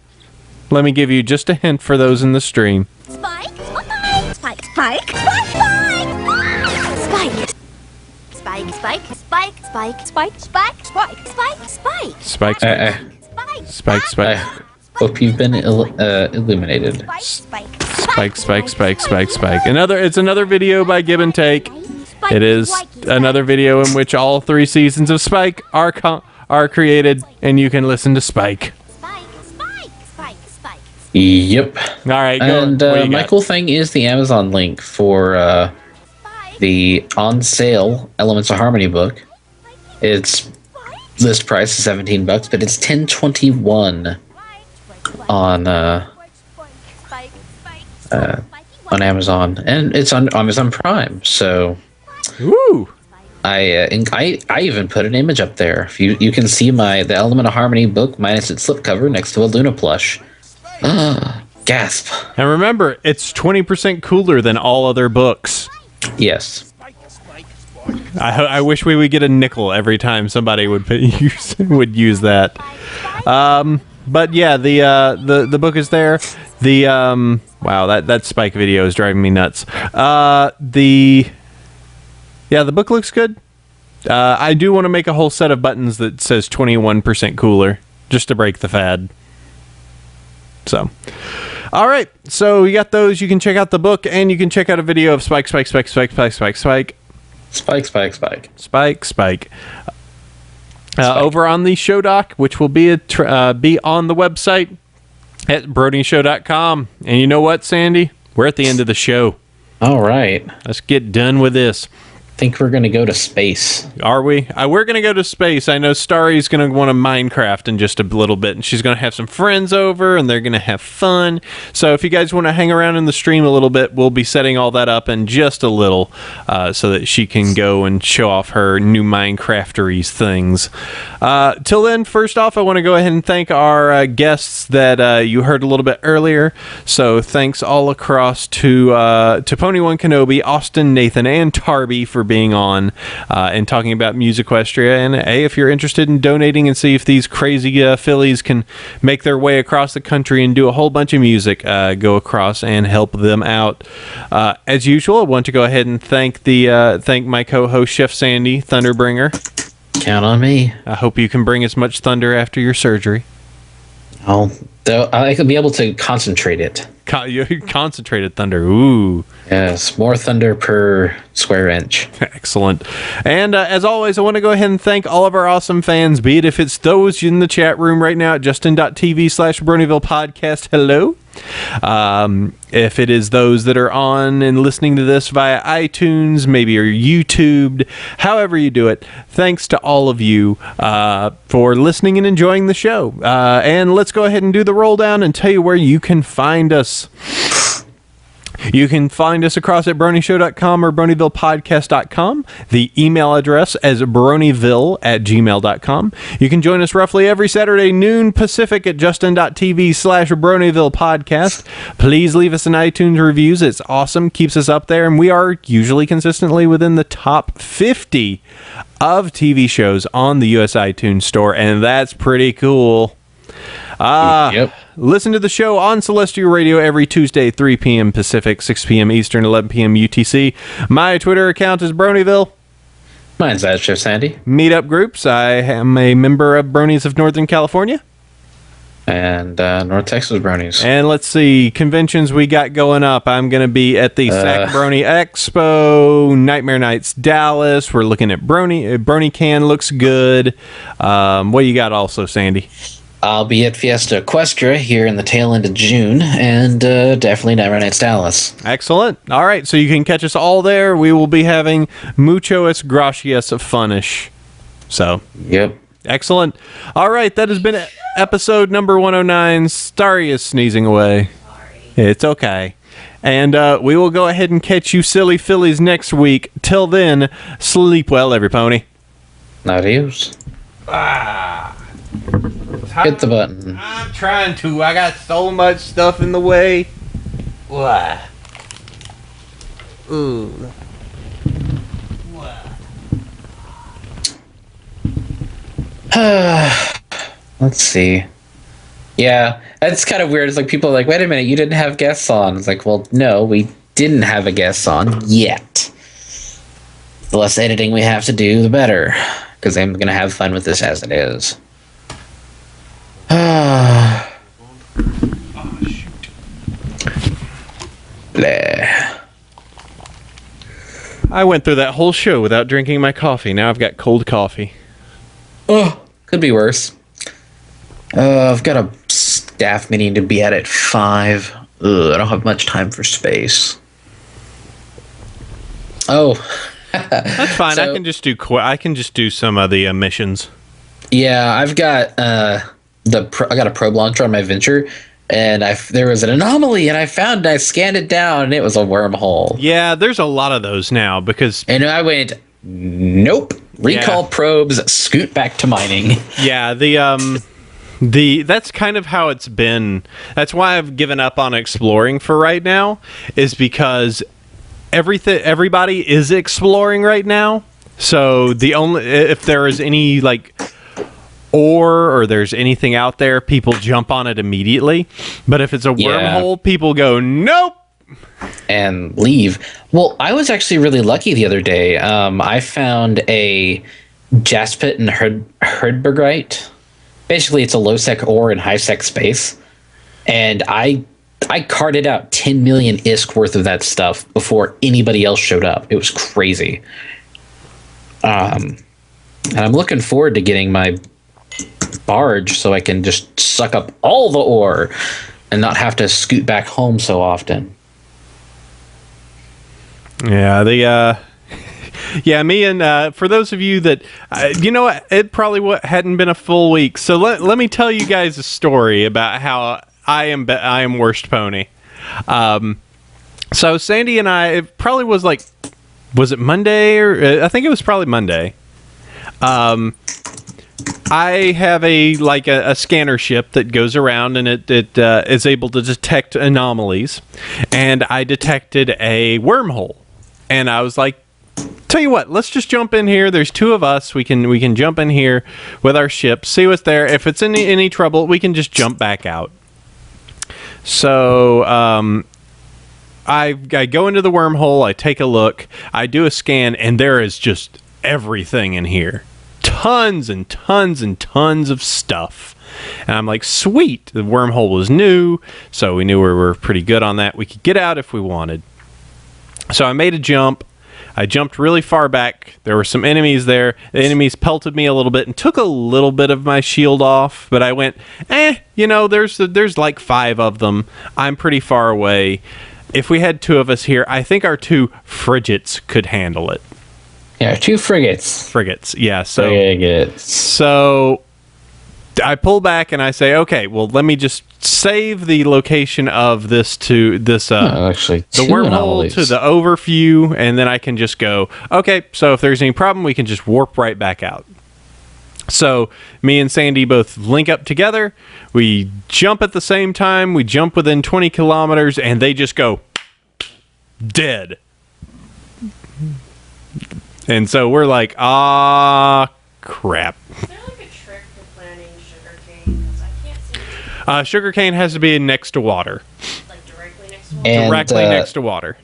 Let me give you just a hint for those in the stream. Spike, Spike, Spike, Spike, Spike, Spike, Spike, Spike, Spike, Spike, Spike, Spike, Spike, Spike, Spike, Spike, Spike. Hope you've been illuminated. Spike, Spike, Spike, Spike, Spike. It's another video by Give and Take. It is another video in which all 3 seasons of Spike are created, and you can listen to Spike. Yep. All right, go. And my cool thing is the Amazon link for the on sale Elements of Harmony book. Its list price is $17, but it's $10.21 on Amazon, and it's on Amazon Prime. So, ooh. I even put an image up there. If you can see the Element of Harmony book minus its slipcover next to a Luna plush. Gasp. And remember, it's 20% cooler than all other books. Yes. I wish we would get a nickel every time somebody would use that. But yeah, the book is there. Wow, that Spike video is driving me nuts. The book looks good. I do want to make a whole set of buttons that says 21% cooler, just to break the fad. So, all right. So you got those. You can check out the book, and you can check out a video of Spike, Spike, Spike, Spike, Spike, Spike, Spike, Spike, Spike, Spike, Spike, Spike. Over on the show doc, which will be on the website at BronyShow.com. And you know what, Sandy? We're at the end of the show. All right. Let's get done with this. I think we're going to go to space. Are we? We're going to go to space. I know Starry's going to want to Minecraft in just a little bit, and she's going to have some friends over, and they're going to have fun. So if you guys want to hang around in the stream a little bit, we'll be setting all that up in just a little so that she can go and show off her new Minecrafteries things. Till then, first off, I want to go ahead and thank our guests that you heard a little bit earlier. So thanks all across to Pony One Kenobi, Austin, Nathan, and Tarby for being on and talking about Musiquestria. And hey, if you're interested in donating and see if these crazy fillies can make their way across the country and do a whole bunch of music, go across and help them out. As usual, I want to go ahead and thank my co-host Chef Sandy, Thunderbringer. Count on me. I hope you can bring as much thunder after your surgery. I could be able to concentrate it. Concentrated thunder. Ooh. Yes, more thunder per square inch. Excellent. And as always, I want to go ahead and thank all of our awesome fans, be it if it's those in the chat room right now at justin.tv/Bronyville podcast. Hello. If it is those that are on and listening to this via iTunes, maybe or YouTubed, however you do it, thanks to all of you for listening and enjoying the show. And let's go ahead and do the roll down and tell you where you can find us. You can find us across at bronyshow.com or bronyvillepodcast.com. The email address is bronyville@gmail.com. You can join us roughly every Saturday noon Pacific at justin.tv/bronyvillepodcast. Please leave us an iTunes reviews. It's awesome. Keeps us up there, and we are usually consistently within the top 50 of TV shows on the US iTunes store, and that's pretty cool. Yep. Listen to the show on Celestia Radio every Tuesday, 3 p.m. Pacific, 6 p.m. Eastern, 11 p.m. UTC. My Twitter account is Bronyville. Mine's Chef Sandy. Meetup groups. I am a member of Bronies of Northern California. And North Texas Bronies. And let's see, conventions we got going up. I'm going to be at the Sac Brony Expo, Nightmare Nights Dallas. We're looking at Brony Can, looks good. What you got also, Sandy? I'll be at Fiesta Equestria here in the tail end of June, and definitely Nightmare Nights Dallas. Excellent. All right, so you can catch us all there. We will be having mucho gracias funish. So, yep. Excellent. All right, that has been episode number 109. Starry is sneezing away. It's okay. And we will go ahead and catch you silly fillies next week. Till then, sleep well, every pony. Adios. Hit the button. I'm trying to. I got so much stuff in the way. Why? Ooh. Let's see. Yeah, that's kind of weird. It's like people are like, wait a minute, you didn't have guests on. It's like, well, no, we didn't have a guest on yet. The less editing we have to do, the better. Because I'm going to have fun with this as it is. Oh, shoot. Bleh. I went through that whole show without drinking my coffee. Now I've got cold coffee. Oh, could be worse. I've got a staff meeting to be at 5. I don't have much time for space. Oh, that's fine. So, I can just do some of the missions. Yeah, I've got I got a probe launcher on my Venture, and there was an anomaly, and I scanned it down, and it was a wormhole. Yeah, there's a lot of those now because. And I went, nope. Recall probes. Scoot back to mining. Yeah, that's kind of how it's been. That's why I've given up on exploring for right now, is because everybody is exploring right now. So if there is any like ore or there's anything out there, people jump on it immediately. But if it's a wormhole, people go nope and leave. Well, I was actually really lucky the other day. I found a jaspit and herdbergite. Basically, it's a low-sec ore in high-sec space. And I carted out 10 million ISK worth of that stuff before anybody else showed up. It was crazy. And I'm looking forward to getting my barge so I can just suck up all the ore and not have to scoot back home so often. Yeah, me and for those of you that it probably hadn't been a full week. So let me tell you guys a story about how I am worst pony. So Sandy and I, it probably was it Monday or I think it was probably Monday. I have a scanner ship that goes around and it is able to detect anomalies, and I detected a wormhole, and I was like, tell you what, let's just jump in here. There's 2 of us. We can jump in here with our ship, see what's there. If it's any trouble, we can just jump back out. So I go into the wormhole. I take a look. I do a scan, and there is just everything in here. Tons and tons and tons of stuff. And I'm like, sweet. The wormhole was new, so we knew we were pretty good on that. We could get out if we wanted. So I made a jump. I jumped really far back. There were some enemies there. The enemies pelted me a little bit and took a little bit of my shield off. But I went, there's like 5 of them. I'm pretty far away. If we had 2 of us here, I think our 2 frigates could handle it. Yeah, 2 frigates. Frigates, yeah. So I pull back and I say, okay, well, let me just save the location of this to this actually, the wormhole to the overview, and then I can just go, okay, so if there's any problem, we can just warp right back out. So me and Sandy both link up together. We jump at the same time. We jump within 20 kilometers, and they just go dead. And so we're like, crap. Is there like a trick to planting sugarcane? Because I can't see Sugarcane has to be next to water. like directly next to water. And, Directly next to water.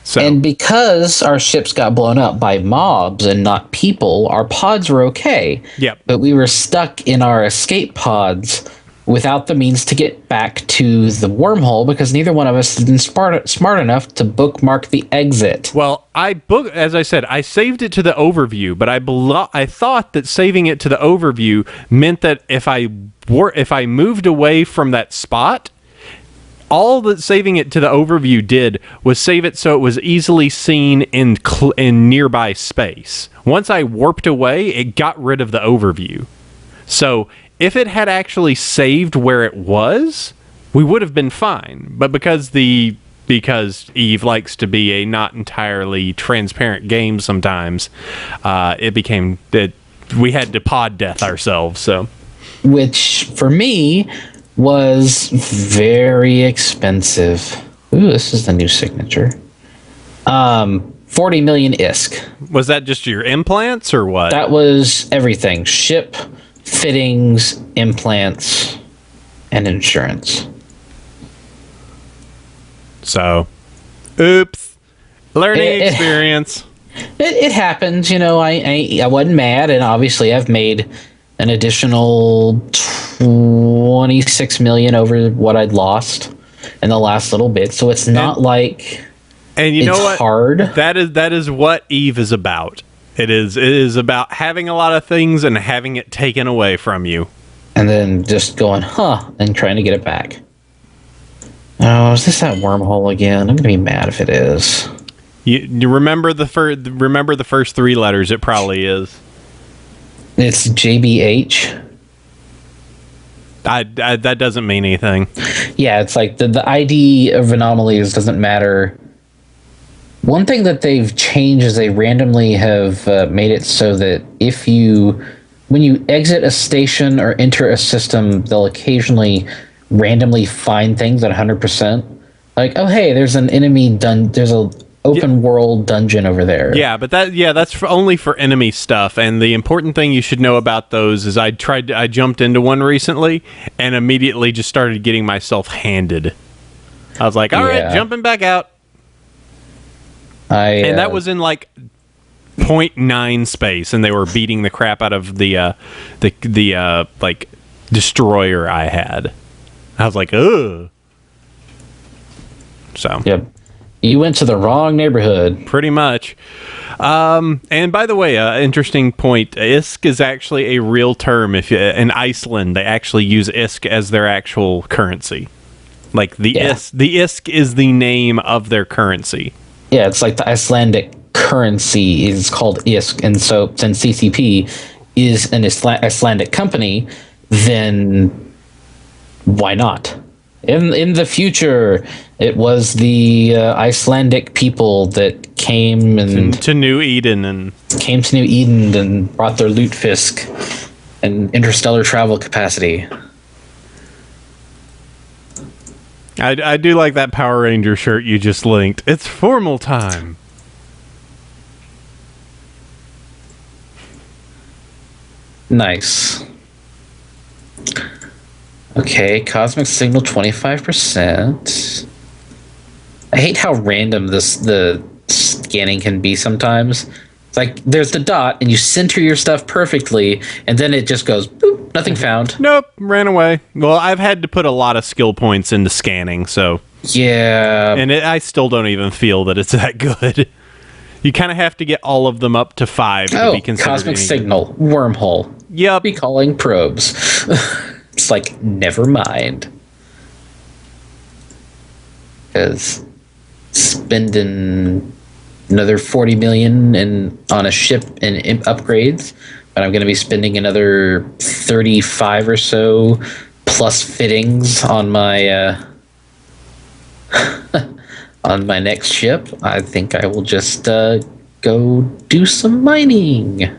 So. And because our ships got blown up by mobs and not people, our pods were okay. Yep. But we were stuck in our escape pods without the means to get back to the wormhole because neither one of us had been smart enough to bookmark the exit. Well, as I said, I saved it to the overview, but I thought that saving it to the overview meant that if I moved away from that spot, all that saving it to the overview did was save it so it was easily seen in nearby space. Once I warped away, it got rid of the overview. So if it had actually saved where it was, we would have been fine. But because Eve likes to be a not entirely transparent game sometimes, it became that we had to pod death ourselves. So, which for me was very expensive. Ooh, this is the new signature. 40 million ISK. Was that just your implants or what? That was everything. Ship, fittings, implants, and insurance. So, oops. Learning experience. It happens, you know. I wasn't mad, and obviously I've made an additional 26 million over what I'd lost in the last little bit. So it's not like and you know what? Hard. That is what Eve is about. It is about having a lot of things and having it taken away from you. And then just going, and trying to get it back. Oh, is this that wormhole again? I'm gonna be mad if it is. You remember the first three letters? It probably is. It's JBH. That doesn't mean anything. Yeah, it's like the ID of anomalies doesn't matter. One thing that they've changed is they randomly have made it so that when you exit a station or enter a system, they'll occasionally randomly find things at 100%. Like, oh hey, there's an enemy there's a open world dungeon over there. Yeah, but that's only for enemy stuff. And the important thing you should know about those is I jumped into one recently and immediately just started getting myself handed. I was like, all right, jumping back out. And that was in like 0.9 space, and they were beating the crap out of the like destroyer I had. I was like, ugh. So. Yep. You went to the wrong neighborhood. Pretty much. And by the way, interesting point. ISK is actually a real term. In Iceland, they actually use ISK as their actual currency. Like the ISK is the name of their currency. Yeah, it's like the Icelandic currency is called ISK, and so since CCP is an Icelandic company, then why not? In the future, it was the Icelandic people that came to New Eden and brought their loot fisk and interstellar travel capacity. I do like that Power Ranger shirt you just linked. It's formal time. Nice. Okay, cosmic signal 25%. I hate how random the scanning can be sometimes. It's like there's the dot and you center your stuff perfectly and then it just goes boop, nothing found. Nope, ran away. Well, I've had to put a lot of skill points into scanning, so yeah. And I still don't even feel that it's that good. You kind of have to get all of them up to 5 to be considered. Cosmic signal, wormhole. Yep. Be calling probes. It's like, never mind. Because spending another 40 million on a ship and upgrades, but I'm going to be spending another 35 or so plus fittings on my on my next ship, I think I will just go do some mining.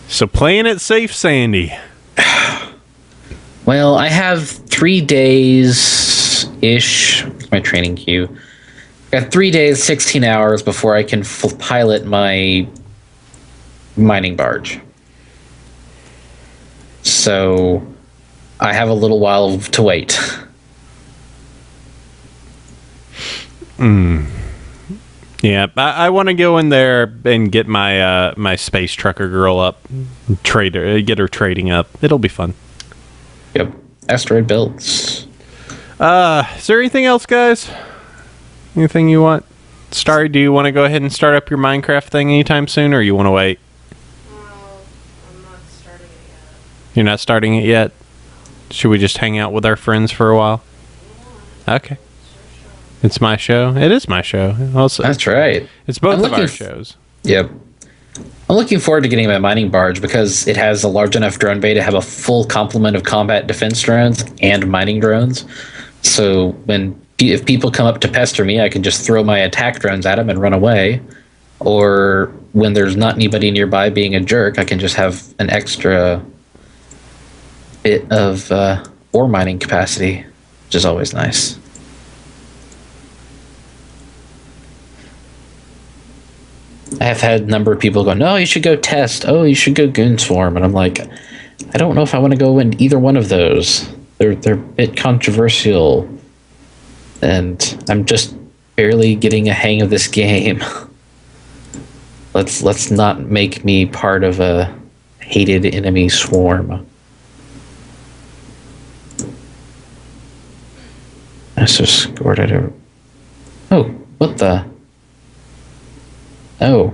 So playing it safe, Sandy. Well, I have 3 days-ish. My training queue. Got 3 days, 16 hours before I can pilot my mining barge. So I have a little while to wait. Yeah, I want to go in there and get my my space trucker girl up, get her trading up. It'll be fun. Yep. Asteroid builds. Is there anything else, guys? Anything you want? Starry, do you want to go ahead and start up your Minecraft thing anytime soon, or you want to wait? Well, I'm not starting it yet. You're not starting it yet? Should we just hang out with our friends for a while? Okay. It's my show. It is my show. Also, That's right. it's both of our shows. Yep. I'm looking forward to getting my mining barge because it has a large enough drone bay to have a full complement of combat defense drones and mining drones. So if people come up to pester me, I can just throw my attack drones at them and run away. Or when there's not anybody nearby being a jerk, I can just have an extra bit of ore mining capacity, which is always nice. I have had a number of people go, no, you should go test. Oh, you should go goon swarm. And I'm like, I don't know if I want to go in either one of those. They're a bit controversial. And I'm just barely getting a hang of this game. Let's not make me part of a hated enemy swarm. Let's just scored it over. Oh, what the? Oh.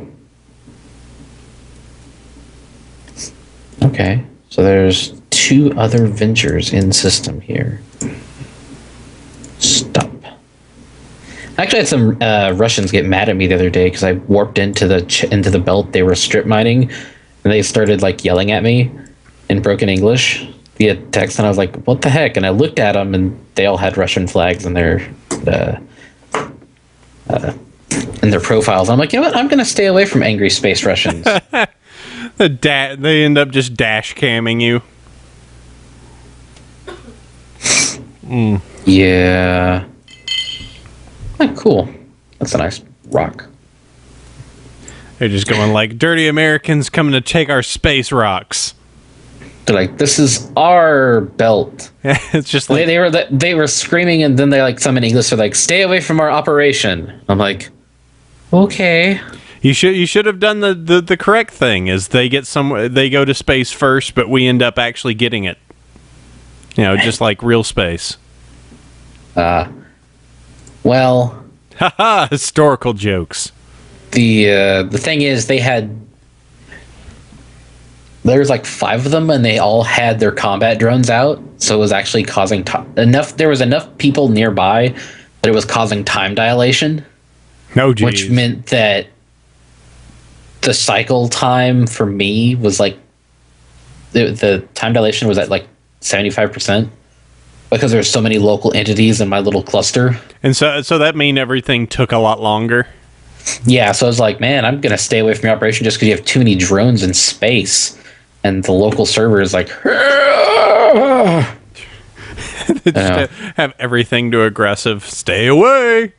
Okay. So there's 2 other ventures in system here. Stop. Actually, I had some Russians get mad at me the other day because I warped into the belt. They were strip mining, and they started like yelling at me in broken English via text, and I was like, "What the heck?" And I looked at them, and they all had Russian flags in their profiles. I'm like, you know what? I'm going to stay away from angry space Russians. They end up just dash camming you. Yeah. Oh, cool. That's a nice rock. They're just going like, dirty Americans coming to take our space rocks. They're like, this is our belt. It's just like they were screaming, and then they like some in English are like, stay away from our operation. I'm like, okay. You should have done the correct thing. Is they go to space first, but we end up actually getting it. You know, just like real space. Well, haha, historical jokes. The thing is, there's like 5 of them, and they all had their combat drones out, so it was actually causing there was enough people nearby that it was causing time dilation. No, geez. Which meant that the cycle time for me was like the time dilation was at like 75%. Because there's so many local entities in my little cluster. And so that mean everything took a lot longer? Yeah, so I was like, man, I'm going to stay away from your operation just because you have too many drones in space. And the local server is like... just have everything to aggressive. Stay away!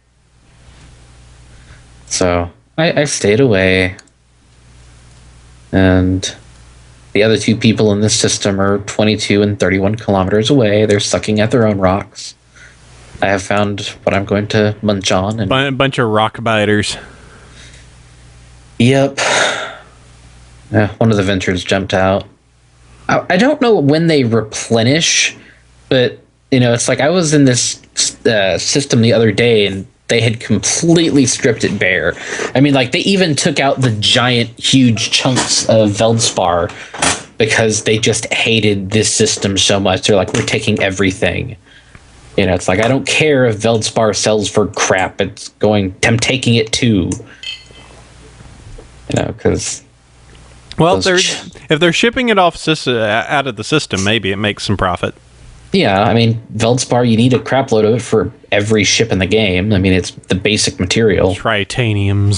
So, I stayed away. And... the other 2 people in this system are 22 and 31 kilometers away. They're sucking at their own rocks. I have found what I'm going to munch on. And a bunch of rock biters. Yep. One of the ventures jumped out. I don't know when they replenish, but, you know, it's like I was in this system the other day, and they had completely stripped it bare. I mean, like, they even took out the giant, huge chunks of Veldspar because they just hated this system so much. They're like, we're taking everything. You know, it's like, I don't care if Veldspar sells for crap. I'm taking it too. You know, because... Well, if they're shipping it off out of the system, maybe it makes some profit. Yeah, I mean, Veldspar, you need a crap load of it for every ship in the game. I mean, it's the basic material. Tritanium.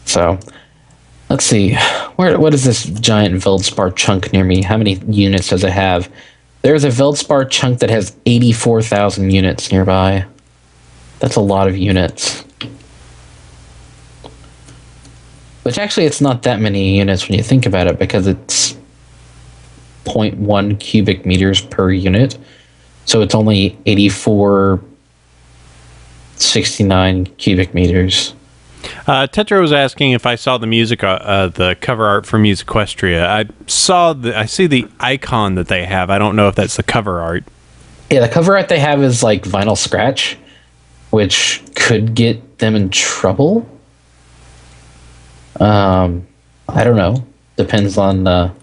So, let's see. What is this giant Veldspar chunk near me? How many units does it have? There's a Veldspar chunk that has 84,000 units nearby. That's a lot of units. Which actually, it's not that many units when you think about it, because it's 0.1 cubic meters per unit. So it's only 8469 cubic meters. Tetra was asking if I saw the cover art for Musiquestria. I see the icon that they have. I don't know if that's the cover art. Yeah, the cover art they have is like vinyl scratch, which could get them in trouble. I don't know. Depends on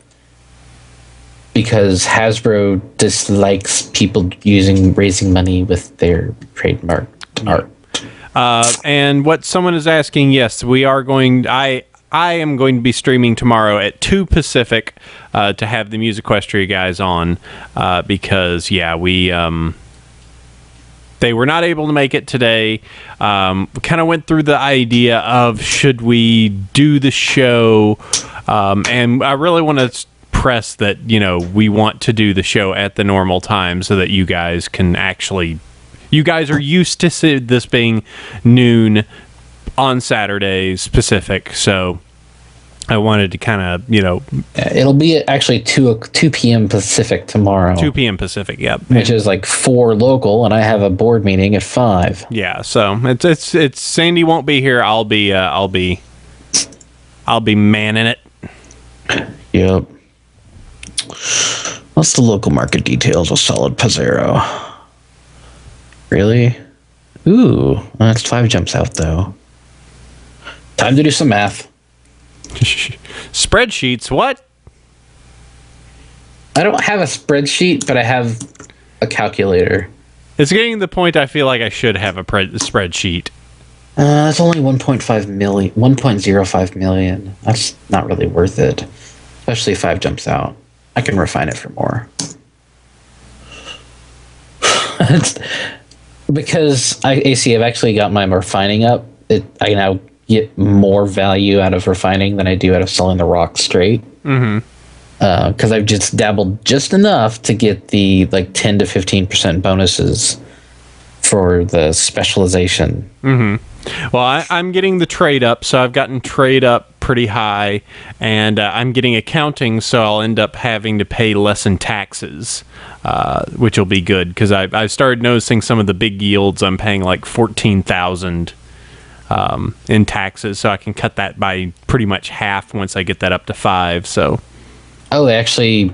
because Hasbro dislikes people raising money with their trademark art. And what someone is asking, yes, we are going. I am going to be streaming tomorrow at 2 Pacific to have the Musiquestria guys on because they were not able to make it today. We kind of went through the idea of should we do the show, and I really want to press that we want to do the show at the normal time so that you guys can actually. You guys are used to this being noon on Saturdays Pacific, so I wanted to kind of, It'll be actually 2 p.m. Pacific tomorrow. 2 p.m. Pacific, yep. Which is like 4 local, and I have a board meeting at 5. Yeah, so it's Sandy won't be here. I'll be manning it. Yep. What's the local market details of Solid Pizarro? Really? Ooh, that's 5 jumps out though. Time to do some math. Spreadsheets, what? I don't have a spreadsheet, but I have a calculator. It's getting to the point I feel like I should have a spreadsheet. It's only 1.05 million. That's not really worth it. Especially if 5 jumps out. I can refine it for more. Because I've actually got my refining up. I now get more value out of refining than I do out of selling the rock straight. Mm-hmm. Because I've just dabbled just enough to get the 10 to 15% bonuses for the specialization. Mm-hmm. Well, I'm getting the trade up, so I've gotten trade up pretty high, and I'm getting accounting, so I'll end up having to pay less in taxes, which will be good, because I've started noticing some of the big yields. I'm paying like $14,000 in taxes, so I can cut that by pretty much half once I get that up to 5. So, they actually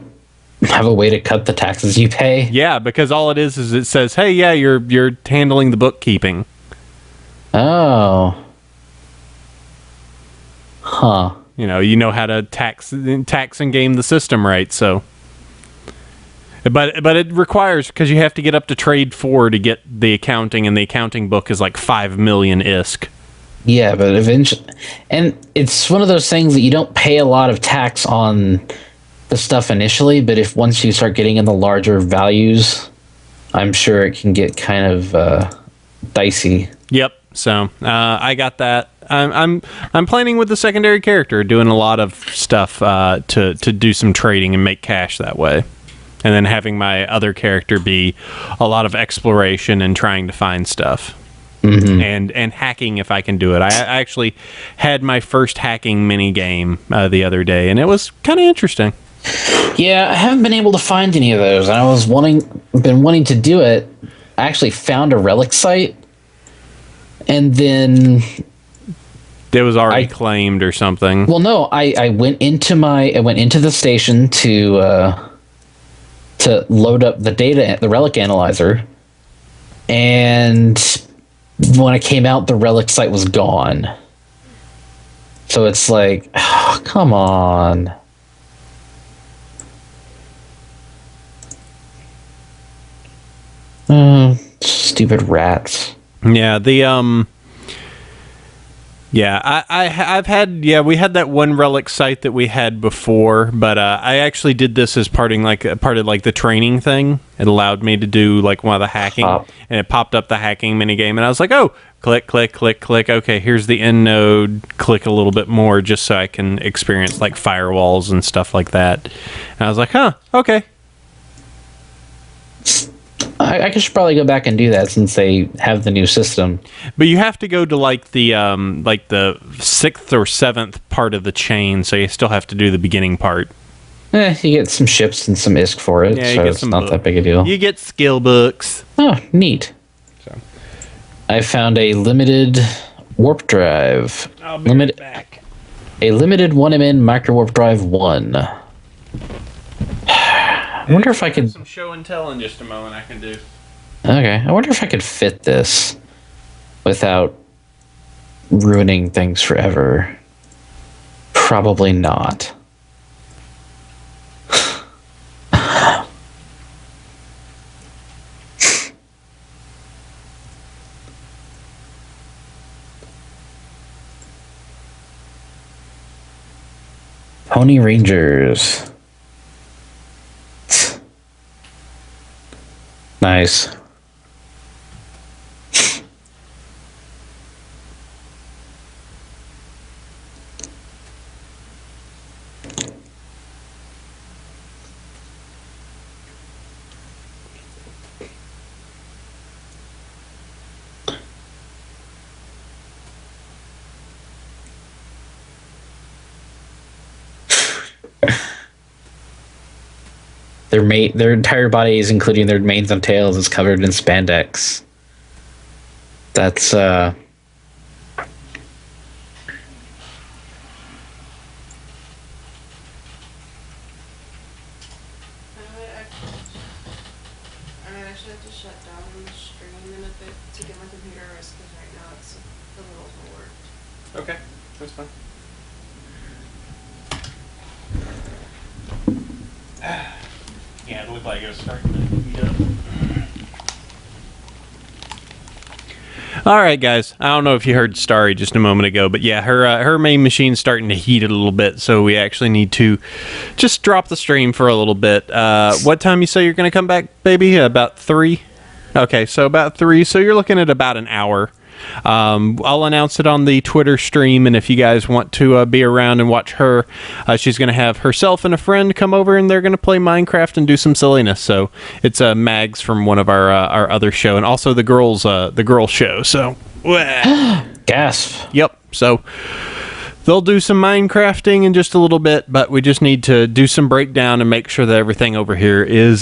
have a way to cut the taxes you pay? Yeah, because all it is it says, hey, yeah, you're handling the bookkeeping. Oh. Huh. You know how to tax and game the system right, so. But it requires, because you have to get up to trade 4 to get the accounting, and the accounting book is like 5 million ISK. Yeah, but eventually, and it's one of those things that you don't pay a lot of tax on the stuff initially, but once you start getting in the larger values, I'm sure it can get kind of dicey. Yep. So I got that. I'm planning with the secondary character, doing a lot of stuff to do some trading and make cash that way, and then having my other character be a lot of exploration and trying to find stuff, and hacking if I can do it. I actually had my first hacking mini game the other day, and it was kind of interesting. Yeah, I haven't been able to find any of those. I was been wanting to do it. I actually found a relic site. And then it was already claimed or something. Well, no, I went into the station to load up the data, the relic analyzer, and when I came out, the relic site was gone. So it's like, oh, come on. Stupid rats. Yeah, I've had we had that one relic site that we had before, but I actually did this as part of the training thing. It allowed me to do like one of the hacking, and it popped up the hacking minigame, and I was like, oh, click, click, click, click. Okay, here's the end node. Click a little bit more just so I can experience like firewalls and stuff like that. And I was like, huh, okay. I should probably go back and do that since they have the new system. But you have to go to like the 6th or 7th part of the chain, so you still have to do the beginning part. You get some ships and some ISK for it, so it's not that big a deal. You get skill books. Oh, neat. So. I found a limited warp drive. I'll be right back. A limited 1MN micro warp drive 1. I wonder if I could... Some show and tell in just a moment I can do. Okay, I wonder if I could fit this without ruining things forever. Probably not. Pony Rangers. Nice. Their entire bodies, including their manes and tails, is covered in spandex. That's I actually have to shut down the stream in a bit to get my computer rest because right now it's a little overworked. Okay, that's fine. Yeah, it looked like it was starting to heat up. All right, guys. I don't know if you heard Starry just a moment ago, but yeah, her main machine's starting to heat it a little bit, so we actually need to just drop the stream for a little bit. What time you say you're going to come back, baby? About 3? Okay, so about 3. So you're looking at about an hour. I'll announce it on the Twitter stream, and if you guys want to be around and watch her, she's going to have herself and a friend come over, and they're going to play Minecraft and do some silliness. So it's Mags from one of our other show, and also the girls show. So gasp. Yep. So they'll do some Minecrafting in just a little bit, but we just need to do some breakdown and make sure that everything over here is